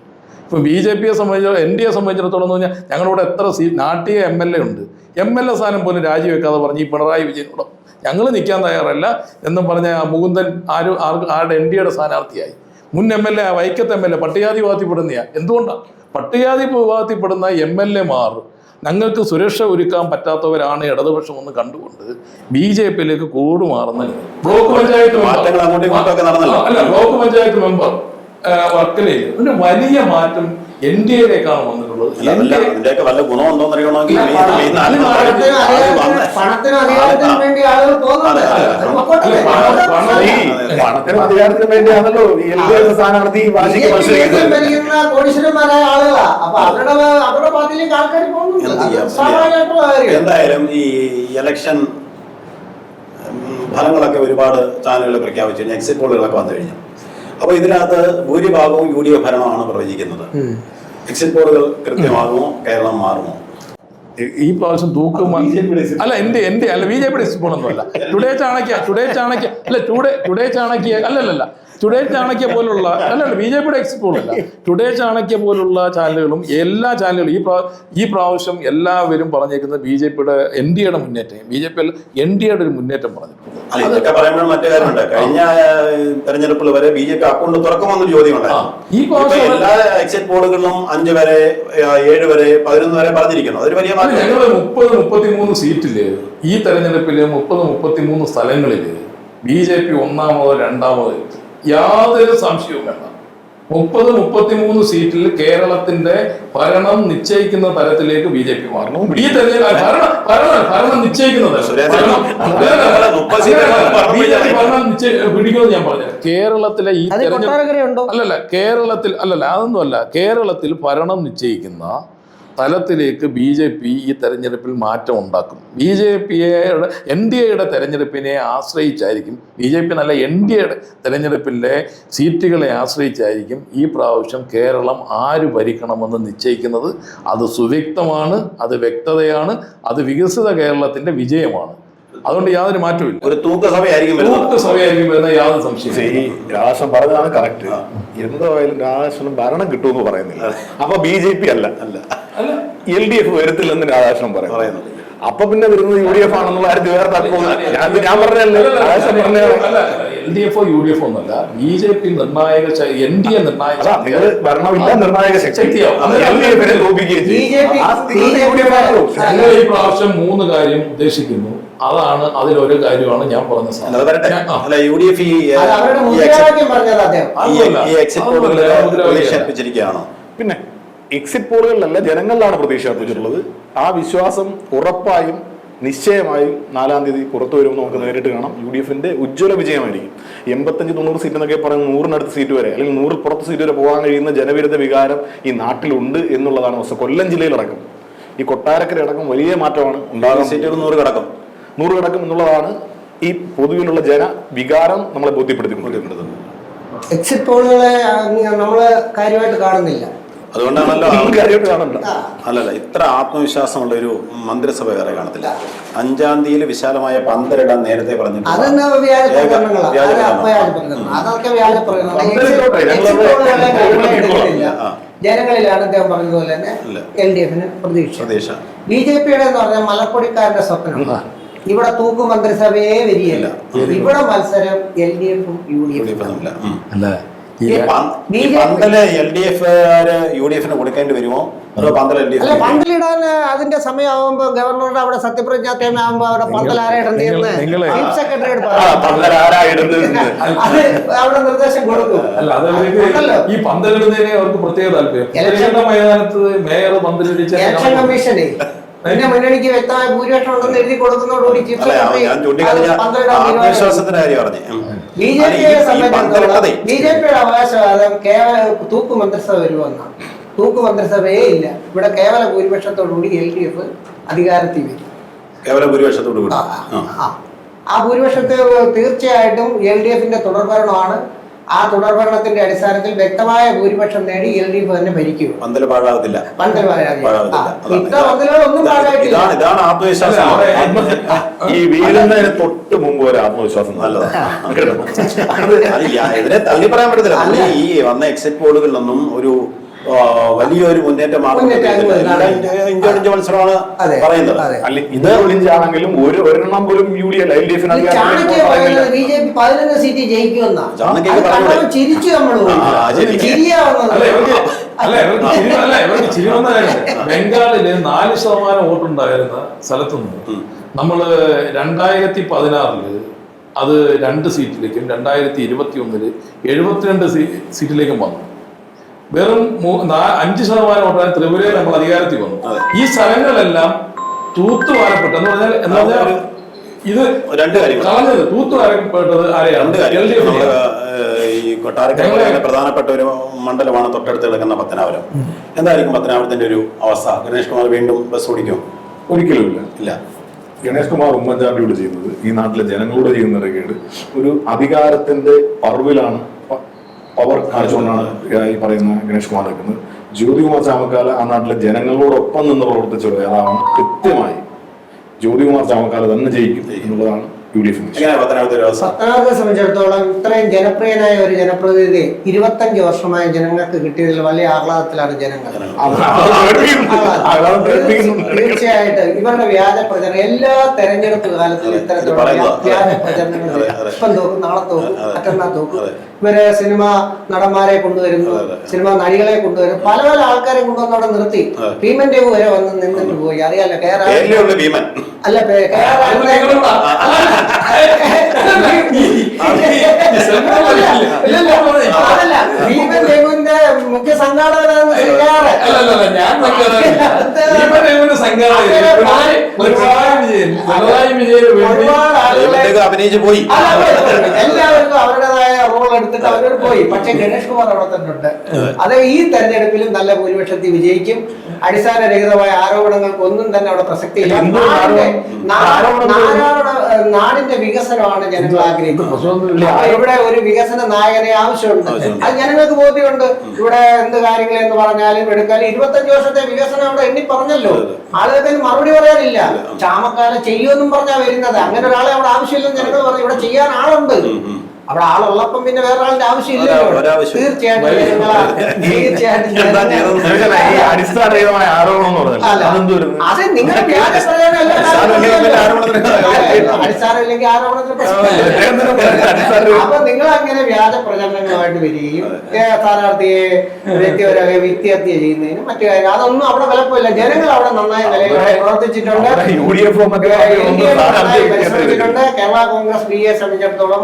ഇപ്പം BJPയെ സംബന്ധിച്ചിടത്തോളം, NDA സംബന്ധിച്ചിടത്തോളം എന്ന് പറഞ്ഞാൽ ഞങ്ങളിവിടെ എത്ര നാട്ടിയ MLA ഉണ്ട്. MLA സ്ഥാനം പോലും രാജിവെക്കാതെ പറഞ്ഞ് ഈ പിണറായി വിജയനോട് ഞങ്ങൾ നിൽക്കാൻ തയ്യാറല്ല എന്നും പറഞ്ഞ മുകുന്ദൻ ആരുടെ NDAയുടെ സ്ഥാനാർത്ഥിയായി. മുൻ MLA വൈക്കത്ത് MLA പട്ടികജാതി വിഭാഗത്തിൽപ്പെടുന്നതാണ്. എന്തുകൊണ്ടാണ് പട്ടികജാതി വിഭാഗത്തിൽപ്പെടുന്ന MLAമാർ ഞങ്ങൾക്ക് സുരക്ഷ ഒരുക്കാൻ പറ്റാത്തവരാണ് ഇടതുപക്ഷം ഒന്ന് കണ്ടുകൊണ്ട് BJPയിലേക്ക് കൂടുമാറുന്നത്? ബ്ലോക്ക് പഞ്ചായത്ത് മെമ്പർ വർക്കലയിൽ ഒരു വലിയ മാറ്റം NDAയിലേക്കാണ് വന്നിട്ടുള്ളത്. വല്ല ഗുണമുണ്ടോന്ന് അറിയണമെങ്കിൽ പണത്തിനും അധികാരത്തിനും വേണ്ടി ആളുകൾ പണത്തിനും അധികാരത്തിനും വേണ്ടിയാണല്ലോ സ്ഥാനാർത്ഥി കോടീശ്വരന്മാരായ ആളുകളാ. അപ്പൊ അവരുടെ പാർട്ടിയിലേക്ക് ആൾക്കാർ പോകുന്നുണ്ട്. എന്തായാലും ഈ ഇലക്ഷൻ ഫലങ്ങളൊക്കെ ഒരുപാട് ചാനലുകൾ പ്രഖ്യാപിച്ചു കഴിഞ്ഞാൽ, എക്സിറ്റ് പോളുകളൊക്കെ വന്നു കഴിഞ്ഞു. അപ്പോൾ ഇതിനകത്ത് ഭൂരിഭാഗവും UDF ഭരണമാണ് പ്രവചിക്കുന്നത്. എക്സിറ്റ് പോളുകൾ കൃത്യമാകുമോ? കേരളം മാറുമോ? ഈ പ്രാവശ്യം തൂക്കും അല്ല എന്റെ അല്ല BJPയുടെ എക്സിറ്റ് പോൾ ഒന്നുമല്ല. ടുഡേ ചാണക്യ അല്ലല്ല ടുഡേ ചാണക്യ പോലുള്ള BJPയുടെ എക്സിറ്റ് പോൾ അല്ല. ടുഡേ ചാണക്യ പോലുള്ള ചാനലുകളും എല്ലാ ചാനലുകളും ഈ പ്രാവശ്യം എല്ലാവരും പറഞ്ഞേക്കുന്നത് BJPയുടെ NDAയുടെ മുന്നേറ്റം, BJP NDAയുടെ ഒരു മുന്നേറ്റം പറഞ്ഞിട്ടുണ്ട്. ഇതൊക്കെ പറയുമ്പോൾ മറ്റു കാര്യമുണ്ട്. കഴിഞ്ഞ തെരഞ്ഞെടുപ്പിൽ വരെ BJP അക്കൗണ്ട് തുറക്കുമെന്നൊരു ചോദ്യമുണ്ടായിരുന്നു. ഈ പ്രാവശ്യം എല്ലാ എക്സിറ്റ് പോളുകളിലും 5 വരെ 7 വരെ 11 വരെ പറഞ്ഞിരിക്കുന്നു. അതൊരു വലിയ മാറ്റം. ഞങ്ങൾ 30-33 സീറ്റില് ഈ തെരഞ്ഞെടുപ്പില് 30-33 സ്ഥലങ്ങളില് BJP ഒന്നാമതോ രണ്ടാമതോ യാതൊരു സംശയവും വേണ്ട. 30-33 സീറ്റിൽ കേരളത്തിന്റെ ഭരണം നിശ്ചയിക്കുന്ന തരത്തിലേക്ക് BJP മാറണം. ഈ ഭരണം നിശ്ചയിക്കുന്നത് പിടിക്കുമെന്ന് ഞാൻ പറഞ്ഞു. കേരളത്തിലെ ഈ കേരളത്തിൽ ഭരണം നിശ്ചയിക്കുന്ന തലത്തിലേക്ക് BJP ഈ തെരഞ്ഞെടുപ്പിൽ മാറ്റം ഉണ്ടാക്കും. BJPയുടെ NDAയുടെ തെരഞ്ഞെടുപ്പിനെ ആശ്രയിച്ചായിരിക്കും, BJP നല്ല NDAയുടെ തെരഞ്ഞെടുപ്പിലെ സീറ്റുകളെ ആശ്രയിച്ചായിരിക്കും ഈ പ്രാവശ്യം കേരളം ആര് ഭരിക്കണമെന്ന് നിശ്ചയിക്കുന്നത്. അത് സുവ്യക്തമാണ്, അത് വ്യക്തതയാണ്, അത് വികസിത കേരളത്തിന്റെ വിജയമാണ്. അതുകൊണ്ട് യാതൊരു മാറ്റമില്ല. ഒരു തൂക്കസഭയായിരിക്കും വരുന്ന യാതൊരു സംശയം. രാധാകൃഷ്ണൻ പറഞ്ഞതാണ് കറക്റ്റ്. എന്തായാലും രാധാകൃഷ്ണൻ ഭരണം കിട്ടുമെന്ന് പറയുന്നില്ല. അപ്പൊ BJP അല്ല LDF വരത്തില്ലെന്ന് രാധാകൃഷ്ണൻ പറയുന്നത്. അപ്പൊ പിന്നെ വരുന്നത് UDF ആണെന്നുള്ള ആരും വേറെ ഞാൻ പറഞ്ഞല്ലേ രാധാകൃഷ്ണൻ പറഞ്ഞ LDF UDF ഒന്നല്ല, BJP നിർണായക NDA നിർണായക നിങ്ങൾ ഭരണമില്ല നിർണായക ശക്തിയാവും. ഞങ്ങൾ ഈ പ്രാവശ്യം 3 കാര്യം ഉദ്ദേശിക്കുന്നു. അതാണ് അതിലൊരു കാര്യമാണ് ഞാൻ പറഞ്ഞ സാധനം. അല്ല, UDF അവരുടെ മുദ്രാവാക്യം പറഞ്ഞത് അദ്ദേഹം. ഈ എക്സിറ്റ് പോളുകളിൽ പിന്നെ എക്സിറ്റ് പോളുകളിലല്ല, ജനങ്ങളിലാണ് പ്രതീക്ഷ അർപ്പിച്ചിട്ടുള്ളത്. ആ വിശ്വാസം ഉറപ്പായും നിശ്ചയമായും 4-ാം തീയതി പുറത്തു വരുമ്പോൾ നമുക്ക് നേരിട്ട് കാണാം. UDFന്റെ ഉജ്ജ്വല വിജയമായിരിക്കും. 85-90 സീറ്റ് എന്നൊക്കെ പറയുന്നത് 100-നടുത്ത് സീറ്റ് വരെ അല്ലെങ്കിൽ 100 പുറത്ത് സീറ്റ് വരെ പോകാൻ കഴിയുന്ന ജനവിരുദ്ധ വികാരം ഈ നാട്ടിലുണ്ട് എന്നുള്ളതാണ് വസ്തു. കൊല്ലം ജില്ലയിലടക്കം, ഈ കൊട്ടാരക്കര അടക്കം വലിയ മാറ്റമാണ് ഉണ്ടാകുന്ന. സീറ്റുകൾ 100 കടക്കും എന്നുള്ളതാണ് ഈ പൊതുവിലുള്ള ജനവികാരം നമ്മളെ ബോധ്യപ്പെടുത്തുന്നത്. എക്സിറ്റ് പോളുകളെ നമ്മള് കാര്യമായിട്ട് കാണുന്നില്ല. അതുകൊണ്ടാണല്ലോ കാര്യമായിട്ട് കാണണ്ട. അല്ലല്ല, ഇത്ര ആത്മവിശ്വാസമുള്ള ഒരു മന്ത്രിസഭ വേറെ കാണത്തില്ല. 5-ാം തീയതി വിശാലമായ പന്തലിടാൻ നേരത്തെ പറഞ്ഞിട്ടുണ്ട്. ജനങ്ങളിലാണ് അദ്ദേഹം പറഞ്ഞതുപോലെ തന്നെ LDFന് പ്രതീക്ഷ. BJPയുടെ എന്ന് പറഞ്ഞാൽ മലപ്പൊടിക്കാരുടെ സ്വപ്നം. ഇവിടെ തൂക്കു മന്ത്രിസഭയെ വരികയില്ല. ഇവിടെ മത്സരം LDFും UDFും. പന്തല് LDF UDFന് കൊടുക്കേണ്ടി വരുമോ? അതോ പന്തൽ LDF? അല്ല, പന്തലിടാൻ അതിന്റെ സമയമാകുമ്പോ ഗവർണറുടെ അവിടെ സത്യപ്രതിജ്ഞാ ടൈമാകുമ്പോ അവിടെ പന്തൽ ആരായിടേണ്ടതെന്ന് ചീഫ് സെക്രട്ടറിയോട് അത് അവിടെ നിർദ്ദേശം കൊടുക്കും. ഈ പന്തലിടുന്നതിനെ അവർക്ക് പ്രത്യേക താല്പര്യം. മൈതാനത്ത് മേയർ പന്തലിടിച്ച ഇലക്ഷൻ കമ്മീഷനെ പിന്നെ മുന്നണിക്ക് വ്യക്തമായ ഭൂരിപക്ഷം ഉണ്ടെന്ന് എഴുതി കൊടുക്കുന്നതോടുകൂടി ചീഫ് സെക്രട്ടറി ആത്മവിശ്വാസത്തിന്റെ കാര്യം പറഞ്ഞു. BJPയുടെ അവകാശവാദം കേവല തൂക്കു മന്ത്രിസഭ വരുമെന്നാണ്. തൂക്കു മന്ത്രിസഭയേ ഇല്ല. ഇവിടെ കേവല ഭൂരിപക്ഷത്തോടുകൂടി LDF അധികാരത്തിൽ വരും. കേവല ഭൂരിപക്ഷത്തോടുകൂടി ആ ഭൂരിപക്ഷത്തെ തീർച്ചയായിട്ടും LDFന്റെ തുടർഭരണമാണ്. ആ തുടർഭരണത്തിന്റെ അടിസ്ഥാനത്തിൽ വ്യക്തമായ ഭൂരിപക്ഷം നേടി LDF തന്നെ ഭരിക്കും. പന്തൽ പാഴാകത്തില്ല. പന്തൽ ഇത്ര പന്തലുകളൊന്നും പാഴാക്കില്ല. ഇതാണ് ആത്മവിശ്വാസം. ഈ വീഴുന്നതിന് തൊട്ട് മുമ്പ് ഒരു ആത്മവിശ്വാസം നല്ലതാണ്. ഇതിനെ തള്ളി പറയാൻ പറ്റത്തില്ല. ഈ വന്ന എക്സിറ്റ് പോളുകളിലൊന്നും ഒരു വലിയൊരു മുന്നേറ്റമാണ് മത്സരമാണ് പറയുന്നത്. ഇത് ഒളിഞ്ചാണെങ്കിലും ഒരെണ്ണം പോലും LDF BJP 11 സീറ്റ് ജയിക്കുമെന്നാണ് ചിരിച്ചു ബംഗാളില് 4% വോട്ടുണ്ടായിരുന്ന സ്ഥലത്തുനിന്ന് നമ്മള് 2016 അത് 2 സീറ്റിലേക്കും 2021 72 സീറ്റിലേക്കും വന്നു. വെറും 5% വോട്ടാണ് ത്രിപുരയിൽ നമ്മൾ അധികാരത്തിൽ വന്നു. ഈ സ്ഥലങ്ങളെല്ലാം തൂത്തുവാരപ്പെട്ടു എന്ന് പറഞ്ഞാൽ ഇത് 2 കാര്യങ്ങൾ കളഞ്ഞത്. തൂത്തുവാരപ്പെട്ടത് ആരെയാണ്? ഈ കൊട്ടാരക്കര പ്രധാനപ്പെട്ട ഒരു മണ്ഡലമാണ് തൊട്ടടുത്ത് കിടക്കുന്ന പത്തനാപുരം. എന്തായിരിക്കും പത്തനാപുരത്തിന്റെ ഒരു അവസ്ഥ? ഗണേഷ് കുമാർ വീണ്ടും ബസ് ഓടിക്കും? ഒരിക്കലും ഇല്ല. ഗണേഷ് കുമാർ ഉമ്മൻചാണ്ടിയോട് ചെയ്യുന്നത്, ഈ നാട്ടിലെ ജനങ്ങളോട് ചെയ്യുന്ന കേട് ഒരു അധികാരത്തിന്റെ പർവിലാണ്, പവർ കാണിച്ചുകൊണ്ടാണ് ഈ പറയുന്ന ഗണേഷ് കുമാർ നിൽക്കുന്നത്. ജ്യോതികുമാർ ചാമക്കാല ആ നാട്ടിലെ ജനങ്ങളോടൊപ്പം നിന്ന് പ്രവർത്തിച്ച ഒരു നേതാവാണ്. കൃത്യമായി ജ്യോതികുമാർ ചാമക്കാല തന്നെ ജയിക്കും എന്നുള്ളതാണ് UDF. പത്തനാപുരത്തെ സംബന്ധിച്ചിടത്തോളം ഇത്രയും ജനപ്രിയനായ ഒരു ജനപ്രതിനിധി 25 വർഷമായ ജനങ്ങൾക്ക് കിട്ടിയതിൽ വലിയ ആഹ്ലാദത്തിലാണ് ജനങ്ങൾ. തീർച്ചയായിട്ടും ഇവരുടെ വ്യാജ പ്രചരണം എല്ലാ തെരഞ്ഞെടുപ്പ് കാലത്തും ഇത്തരത്തിലുള്ള വ്യാജ പ്രചരണങ്ങൾ ഇപ്പം തോക്കും, നാളെ തോക്കും, മറ്റന്നാ തോക്കും. ഇവര് സിനിമ നടന്മാരെ കൊണ്ടുവരുന്നു, സിനിമ നടികളെ കൊണ്ടുവരുന്നു, പല പല ആൾക്കാരെ കൊണ്ടുവന്ന് അവിടെ നിർത്തി. ഭീമന്റെ വരെ വന്ന് നിന്നിട്ട് പോയി. അറിയാലോ അല്ല ഭീമൻ രഘുവിന്റെ മുഖ്യ സംഘാടകനാണ് അഭിനയിച്ചു പോയി. എല്ലാവർക്കും അവരുടേതായ റോൾ എടുത്തിട്ട് അവരോട് പോയി. പക്ഷെ ഗണേഷ് കുമാർ അവിടെ തന്നെ ഉണ്ട്. അത് ഈ തെരഞ്ഞെടുപ്പിലും നല്ല ഭൂരിപക്ഷത്തിൽ വിജയിക്കും. അടിസ്ഥാനരഹിതമായ ആരോപണങ്ങൾക്ക് ഒന്നും തന്നെ അവിടെ പ്രസക്തിയില്ല. നാടിന്റെ വികസനമാണ് ജനങ്ങൾ ആഗ്രഹിക്കുന്നത്. ഇവിടെ ഒരു വികസന നായകനെ ആവശ്യമുണ്ട്. അത് ജനങ്ങൾക്ക് ബോധ്യമുണ്ട്. ഇവിടെ എന്ത് കാര്യങ്ങളെന്ന് പറഞ്ഞാലും എടുക്കാനും 25 വർഷത്തെ വികസനം അവിടെ എണ്ണി പറഞ്ഞല്ലോ. ആളുകൾക്ക് മറുപടി പറയാനില്ല. ചാമക്കാല ചെയ്യുമെന്നും പറഞ്ഞാ വരുന്നത്. അങ്ങനെ ഒരാളെ അവിടെ ആവശ്യമില്ലെന്ന് ജനങ്ങൾ പറഞ്ഞു. ഇവിടെ ചെയ്യാൻ ആളുണ്ട്. അവിടെ ആളുള്ളപ്പം പിന്നെ വേറെ ആളിന്റെ ആവശ്യമില്ലല്ലോ. ഒരാവശ്യം. തീർച്ചയായിട്ടും തീർച്ചയായിട്ടും ഈ അടിസ്ഥാനരഹിതമായ ആരോപണം എന്ന് പറഞ്ഞാൽ അല്ല. അതെന്തുവരുന്നു? അത് നിങ്ങളുടെ വ്യാജ പ്രചാരണം അടിസ്ഥാനമില്ലെങ്കിൽ ആരോപണത്തിന് പ്രശ്നമില്ല. അപ്പൊ നിങ്ങൾ അങ്ങനെ വ്യാജ പ്രചരണങ്ങളുമായിട്ട് വരികയും സ്ഥാനാർത്ഥിയെ വ്യക്തിപരമായി വ്യക്തിഹത്യ ചെയ്യുന്നതിന് മറ്റു കാര്യം അതൊന്നും അവിടെ വിലപ്പില്ല. ജനങ്ങൾ അവിടെ നന്നായി പ്രവർത്തിച്ചിട്ടുണ്ട്. പരിശ്രമിച്ചിട്ടുണ്ട്. കേരള കോൺഗ്രസ് ബിയെ സംബന്ധിച്ചിടത്തോളം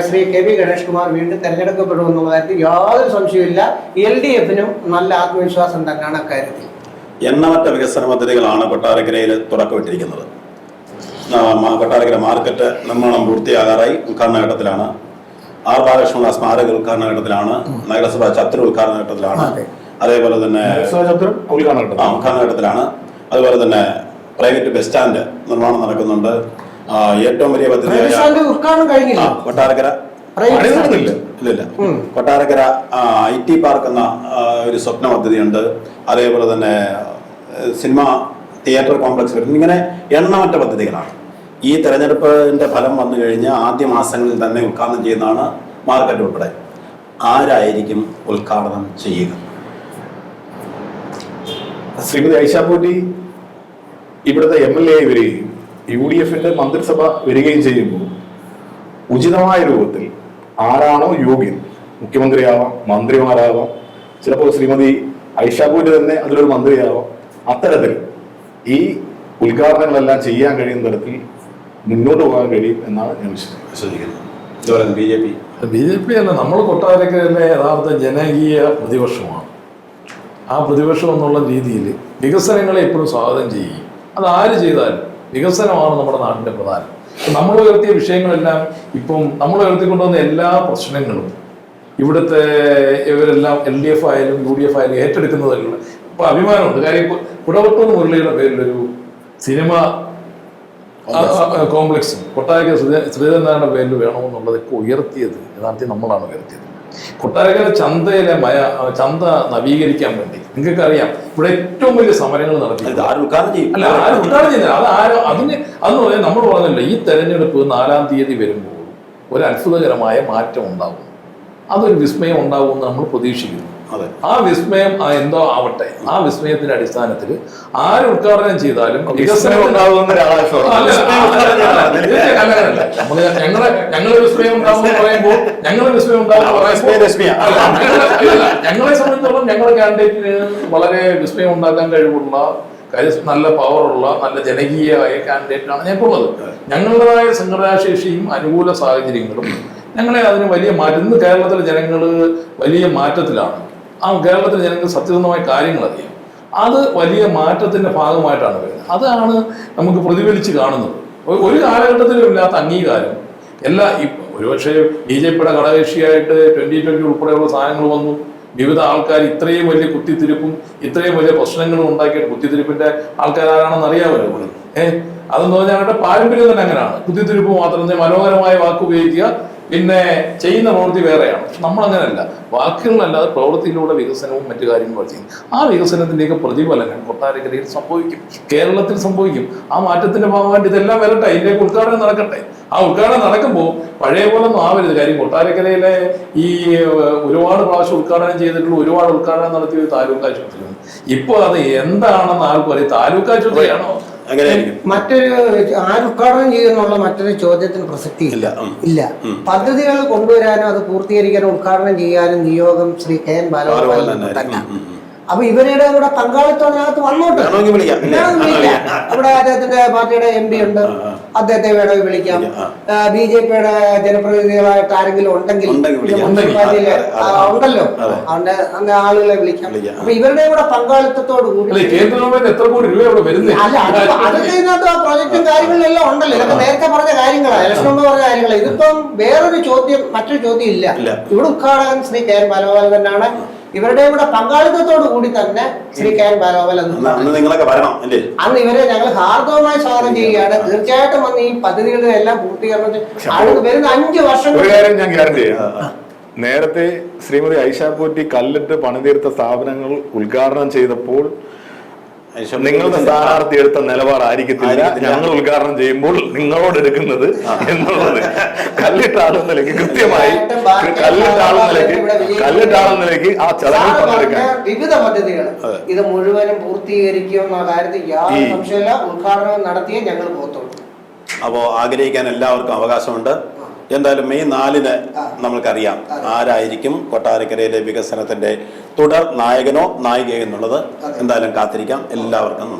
ശ്രീ കെ വി ഗണേഷ് കുമാർ വീണ്ടും തെരഞ്ഞെടുക്കപ്പെടുമെന്നുള്ള കാര്യത്തിൽ യാതൊരു സംശയമില്ല. LDF-നും നല്ല ആത്മവിശ്വാസം തന്നെയാണ് അക്കാര്യത്തിൽ. എണ്ണമറ്റ വികസന പദ്ധതികളാണ് കൊട്ടാരക്കരയിൽ തുടക്കമിട്ടിരിക്കുന്നത്. കൊട്ടാരക്കര മാർക്കറ്റ് നിർമ്മാണം പൂർത്തിയാകാറായി ഉദ്ഘാടന ഘട്ടത്തിലാണ്. ആർ ബാലകൃഷ്ണ സ്മാരക ഉദ്ഘാടന ഘട്ടത്തിലാണ്. നഗരസഭ ചത്തുര ഉദ്ഘാടന ഘട്ടത്തിലാണ്. അതേപോലെ തന്നെ ഉദ്ഘാടന ഘട്ടത്തിലാണ്. അതുപോലെ തന്നെ പ്രൈവറ്റ് ബസ് സ്റ്റാൻഡ് നിർമ്മാണം നടക്കുന്നുണ്ട്. ഏറ്റവും വലിയ പദ്ധതിയായ കൊട്ടാരക്കര ഇല്ല കൊട്ടാരക്കര IT പാർക്ക് എന്ന ഒരു സ്വപ്ന പദ്ധതിയുണ്ട്. അതേപോലെ തന്നെ സിനിമ തിയേറ്റർ കോംപ്ലക്സ് വരുന്നു. ഇങ്ങനെ എണ്ണമറ്റ പദ്ധതികളാണ്. ഈ തെരഞ്ഞെടുപ്പിന്റെ ഫലം വന്നു കഴിഞ്ഞാൽ ആദ്യ മാസങ്ങളിൽ തന്നെ ഉദ്ഘാടനം ചെയ്യുന്നതാണ് മാർക്കറ്റ് ഉൾപ്പെടെ. ആരായിരിക്കും ഉദ്ഘാടനം ചെയ്യുക? ശ്രീമതി ഐഷാപൂറ്റി ഇവിടുത്തെ MLA ആയി വരികയും UDF-ന്റെ മന്ത്രിസഭ വരികയും ചെയ്യുമ്പോൾ ഉചിതമായ രൂപത്തിൽ ആരാണോ യോഗ്യൻ, മുഖ്യമന്ത്രിയാവാം, മന്ത്രിമാരാവാം, ചിലപ്പോൾ ശ്രീമതി ഐഷാപൂറ്റി തന്നെ അതിലൊരു മന്ത്രിയാവാം, അത്തരത്തിൽ ഈ ഉദ്ഘാടനങ്ങളെല്ലാം ചെയ്യാൻ കഴിയുന്ന തരത്തിൽ മുന്നോട്ട് പോകാൻ കഴിയും എന്നാണ് ഞാൻ വിശ്വസിക്കുന്നത്. BJP അല്ല, നമ്മൾ കൊട്ടാരക്കരയിലെ യഥാർത്ഥ ജനകീയ പ്രതിപക്ഷമാണ്. ആ പ്രതിപക്ഷം എന്നുള്ള രീതിയിൽ വികസനങ്ങളെ എപ്പോഴും സ്വാഗതം ചെയ്യും. അത് ആര് ചെയ്താലും വികസനമാണ് നമ്മുടെ നാടിൻ്റെ പ്രധാനം. നമ്മൾ ഉയർത്തിയ വിഷയങ്ങളെല്ലാം ഇപ്പം നമ്മൾ ഉയർത്തിക്കൊണ്ടുവന്ന എല്ലാ പ്രശ്നങ്ങളും ഇവിടുത്തെ ഇവരെല്ലാം LDF ആയാലും UDF ആയാലും ഏറ്റെടുക്കുന്നതല്ല. ഇപ്പൊ അഭിമാനമുണ്ട്. കാര്യം കുടവട്ടൂർ മുരളിയുടെ പേരിലൊരു സിനിമ കോംപ്ലക്സും കൊട്ടാരക്കര ശ്രീധരനാരായണ പേരിൽ വേണമെന്നുള്ളതൊക്കെ ഉയർത്തിയത് യഥാർത്ഥത്തിൽ നമ്മളാണ് ഉയർത്തിയത്. കൊട്ടാരക്കര ചന്തയിലെ ചന്ത നവീകരിക്കാൻ വേണ്ടി നിങ്ങൾക്ക് അറിയാം ഇവിടെ ഏറ്റവും വലിയ സമരങ്ങൾ നടത്തി. അല്ല, ആരും ഉദ്ഘാടനം ചെയ്യുന്നില്ല. അതെന്ന് പറയാൻ നമ്മൾ പറഞ്ഞില്ല. ഈ തെരഞ്ഞെടുപ്പ് 4-ാം തീയതി വരുമ്പോൾ ഒരു അത്ഭുതകരമായ മാറ്റം ഉണ്ടാകും. അതൊരു വിസ്മയം ഉണ്ടാകുമെന്ന് നമ്മൾ പ്രതീക്ഷിക്കുന്നു. ആ വിസ്മയം എന്തോ ആവട്ടെ, ആ വിസ്മയത്തിന്റെ അടിസ്ഥാനത്തിൽ ആര് ഉദ്ഘാടനം ചെയ്താലും വികസനം ഉണ്ടാകുമെന്ന് ഞങ്ങളെ വിസ്മയം ഉണ്ടാകുമെന്ന് പറയുമ്പോൾ ഞങ്ങളെ വിസ്മയം ഞങ്ങളെ സംബന്ധിച്ചിടത്തോളം ഞങ്ങളുടെ കാൻഡിഡേറ്റിന് വളരെ വിസ്മയം ഉണ്ടാക്കാൻ കഴിവുള്ള നല്ല പവറുള്ള നല്ല ജനകീയമായ കാൻഡിഡേറ്റാണ് ഞങ്ങൾക്കുള്ളത്. ഞങ്ങളുടേതായ സംഘടനാശേഷിയും അനുകൂല സാഹചര്യങ്ങളും ഞങ്ങളെ അതിന് വലിയ മാറ്റം. ഇന്ന് കേരളത്തിലെ ജനങ്ങൾ വലിയ മാറ്റത്തിലാണ്. ആ കേരളത്തിലെ ജനങ്ങൾ സത്യസന്ധമായ കാര്യങ്ങൾ അറിയാം. അത് വലിയ മാറ്റത്തിന്റെ ഭാഗമായിട്ടാണ് വരുന്നത്. അതാണ് നമുക്ക് പ്രതിഫലിച്ച് കാണുന്നത്. ഒരു കാലഘട്ടത്തിലും ഇല്ലാത്ത അംഗീകാരം ഒരുപക്ഷെ BJP-യുടെ ഘടകകക്ഷിയായിട്ട് 2020 ഉൾപ്പെടെയുള്ള സാധനങ്ങൾ വന്നു. വിവിധ ആൾക്കാർ ഇത്രയും വലിയ കുത്തിത്തിരിപ്പും ഇത്രയും വലിയ പ്രശ്നങ്ങളും ഉണ്ടാക്കിയിട്ട് കുത്തിത്തിരിപ്പിന്റെ ആൾക്കാരാണെന്ന് അറിയാമല്ലോ. അതെന്ന് പറഞ്ഞാൽ അവരുടെ പാരമ്പര്യം തന്നെ അങ്ങനെയാണ്. കുത്തിത്തിരിപ്പ് മാത്രം മനോഹരമായ വാക്ക് ഉപയോഗിക്കുക, പിന്നെ ചെയ്യുന്ന പ്രവൃത്തി വേറെയാണ്. പക്ഷെ നമ്മളങ്ങനെയല്ല. വാക്കുകളല്ലാതെ പ്രവൃത്തിയിലൂടെ വികസനവും മറ്റു കാര്യങ്ങളും ചെയ്യും. ആ വികസനത്തിൻ്റെയൊക്കെ പ്രതിഫലനം കൊട്ടാരക്കരയിൽ സംഭവിക്കും, കേരളത്തിൽ സംഭവിക്കും. ആ മാറ്റത്തിന്റെ ഭാഗമായിട്ട് ഇതെല്ലാം വരട്ടെ, ഇതിലേക്ക് ഉദ്ഘാടനം നടക്കട്ടെ. ആ ഉദ്ഘാടനം നടക്കുമ്പോൾ പഴയ പോലെ ഒന്നും ആവരുത്. കാര്യം കൊട്ടാരക്കരയിലെ ഈ ഒരുപാട് പ്രാവശ്യം ഉദ്ഘാടനം ചെയ്തിട്ടുള്ള ഒരുപാട് ഉദ്ഘാടനം നടത്തിയ ഒരു താലൂക്ക് ആശുപത്രിയാണ്. ഇപ്പൊ അത് എന്താണെന്ന് ആർക്കും അറിയാം. താലൂക്ക് ആശുപത്രിയാണോ? മറ്റൊരു ആര് ഉദ്ഘാടനം ചെയ്യുന്നുള്ള മറ്റൊരു ചോദ്യത്തിന് പ്രസക്തി ഇല്ല. പദ്ധതികൾ കൊണ്ടുവരാനും അത് പൂർത്തീകരിക്കാനും ഉദ്ഘാടനം ചെയ്യാനും നിയോഗം ശ്രീ KN ബാലഗോപാലൻ തന്നെ. അപ്പൊ ഇവരുടെ കൂടെ പങ്കാളിത്തം അതിനകത്ത് വന്നോട്ട് ഇവിടെ അദ്ദേഹത്തിന്റെ പാർട്ടിയുടെ MP ഉണ്ട്, അദ്ദേഹത്തെ വേണമെങ്കിൽ വിളിക്കാം. BJP-യുടെ ജനപ്രതിനിധികളായിട്ട് ആരെങ്കിലും ഉണ്ടെങ്കിൽ മുനിസിപ്പാലിറ്റിയിലെ ഉണ്ടല്ലോ, അവന്റെ ആളുകളെ വിളിക്കാം. അപ്പൊ ഇവരുടെ കൂടെ പങ്കാളിത്തത്തോട് കൂടി അല്ല അതൊക്കെ ഇതിനകത്ത് പ്രോജക്റ്റും കാര്യങ്ങളിലെല്ലാം ഉണ്ടല്ലോ. ഇതൊക്കെ നേരത്തെ പറഞ്ഞ കാര്യങ്ങളാണ്, ഇലക്ഷൻ മുമ്പ് പറഞ്ഞ കാര്യങ്ങളാണ്. ഇതിപ്പം വേറൊരു ചോദ്യം, മറ്റൊരു ചോദ്യം ഇല്ല. ഇവിടെ ഉദ്ഘാടകൻ ശ്രീ KN ബാലഗോപാലൻ തന്നെയാണ്. ഇവരുടെ കൂടെ പങ്കാളിത്തത്തോടു കൂടി തന്നെ ശ്രീ KN ബാലഗോപാലൻ അന്ന് ഇവരെ ഞങ്ങൾ ഹാർദവമായി സ്വാഗതം ചെയ്യുകയാണ്. തീർച്ചയായിട്ടും വന്ന് ഈ പദ്ധതികളുടെ എല്ലാം പൂർത്തീകരണത്തിൽ വരുന്ന 5 വർഷം ഞാൻ ഗ്യാരണ്ടി ചെയ്യാം. നേരത്തെ ശ്രീമതി ഐഷാപൂറ്റി കല്ലിട്ട് പണിതീർത്ത സ്ഥാപനങ്ങൾ ഉദ്ഘാടനം ചെയ്തപ്പോൾ നിങ്ങളുടെ സ്ഥാനാർത്ഥി എടുത്ത നിലപാടായിരിക്കത്തില്ല ഞങ്ങൾ ഉദ്ഘാടനം ചെയ്യുമ്പോൾ നിങ്ങളോട് എടുക്കുന്നത് എന്നുള്ളത് കല്ലിട്ടാളുന്ന നിലയ്ക്ക് കൃത്യമായി കല്ലിട്ടാളുന്ന നിലയ്ക്ക് ആ ചടങ്ങിൽ പങ്കെടുക്കാൻ വിവിധ പദ്ധതികൾ ഇത് മുഴുവനും പൂർത്തീകരിക്കും എന്ന കാര്യത്തിൽ യാതൊരു സംശയമില്ല. ഉദ്ഘാടനം നടത്തിയേ ഞങ്ങൾ പോകത്തുള്ളൂ. അപ്പോൾ ആഗ്രഹിക്കാൻ എല്ലാവർക്കും അവകാശമുണ്ട്. എന്തായാലും മെയ് 4-ന് നമ്മൾക്കറിയാം ആരായിരിക്കും കൊട്ടാരക്കരയിലെ വികസനത്തിന്റെ തുടർ നായകനോ നായികയോ എന്നുള്ളത്. എന്തായാലും കാത്തിരിക്കാം. എല്ലാവർക്കും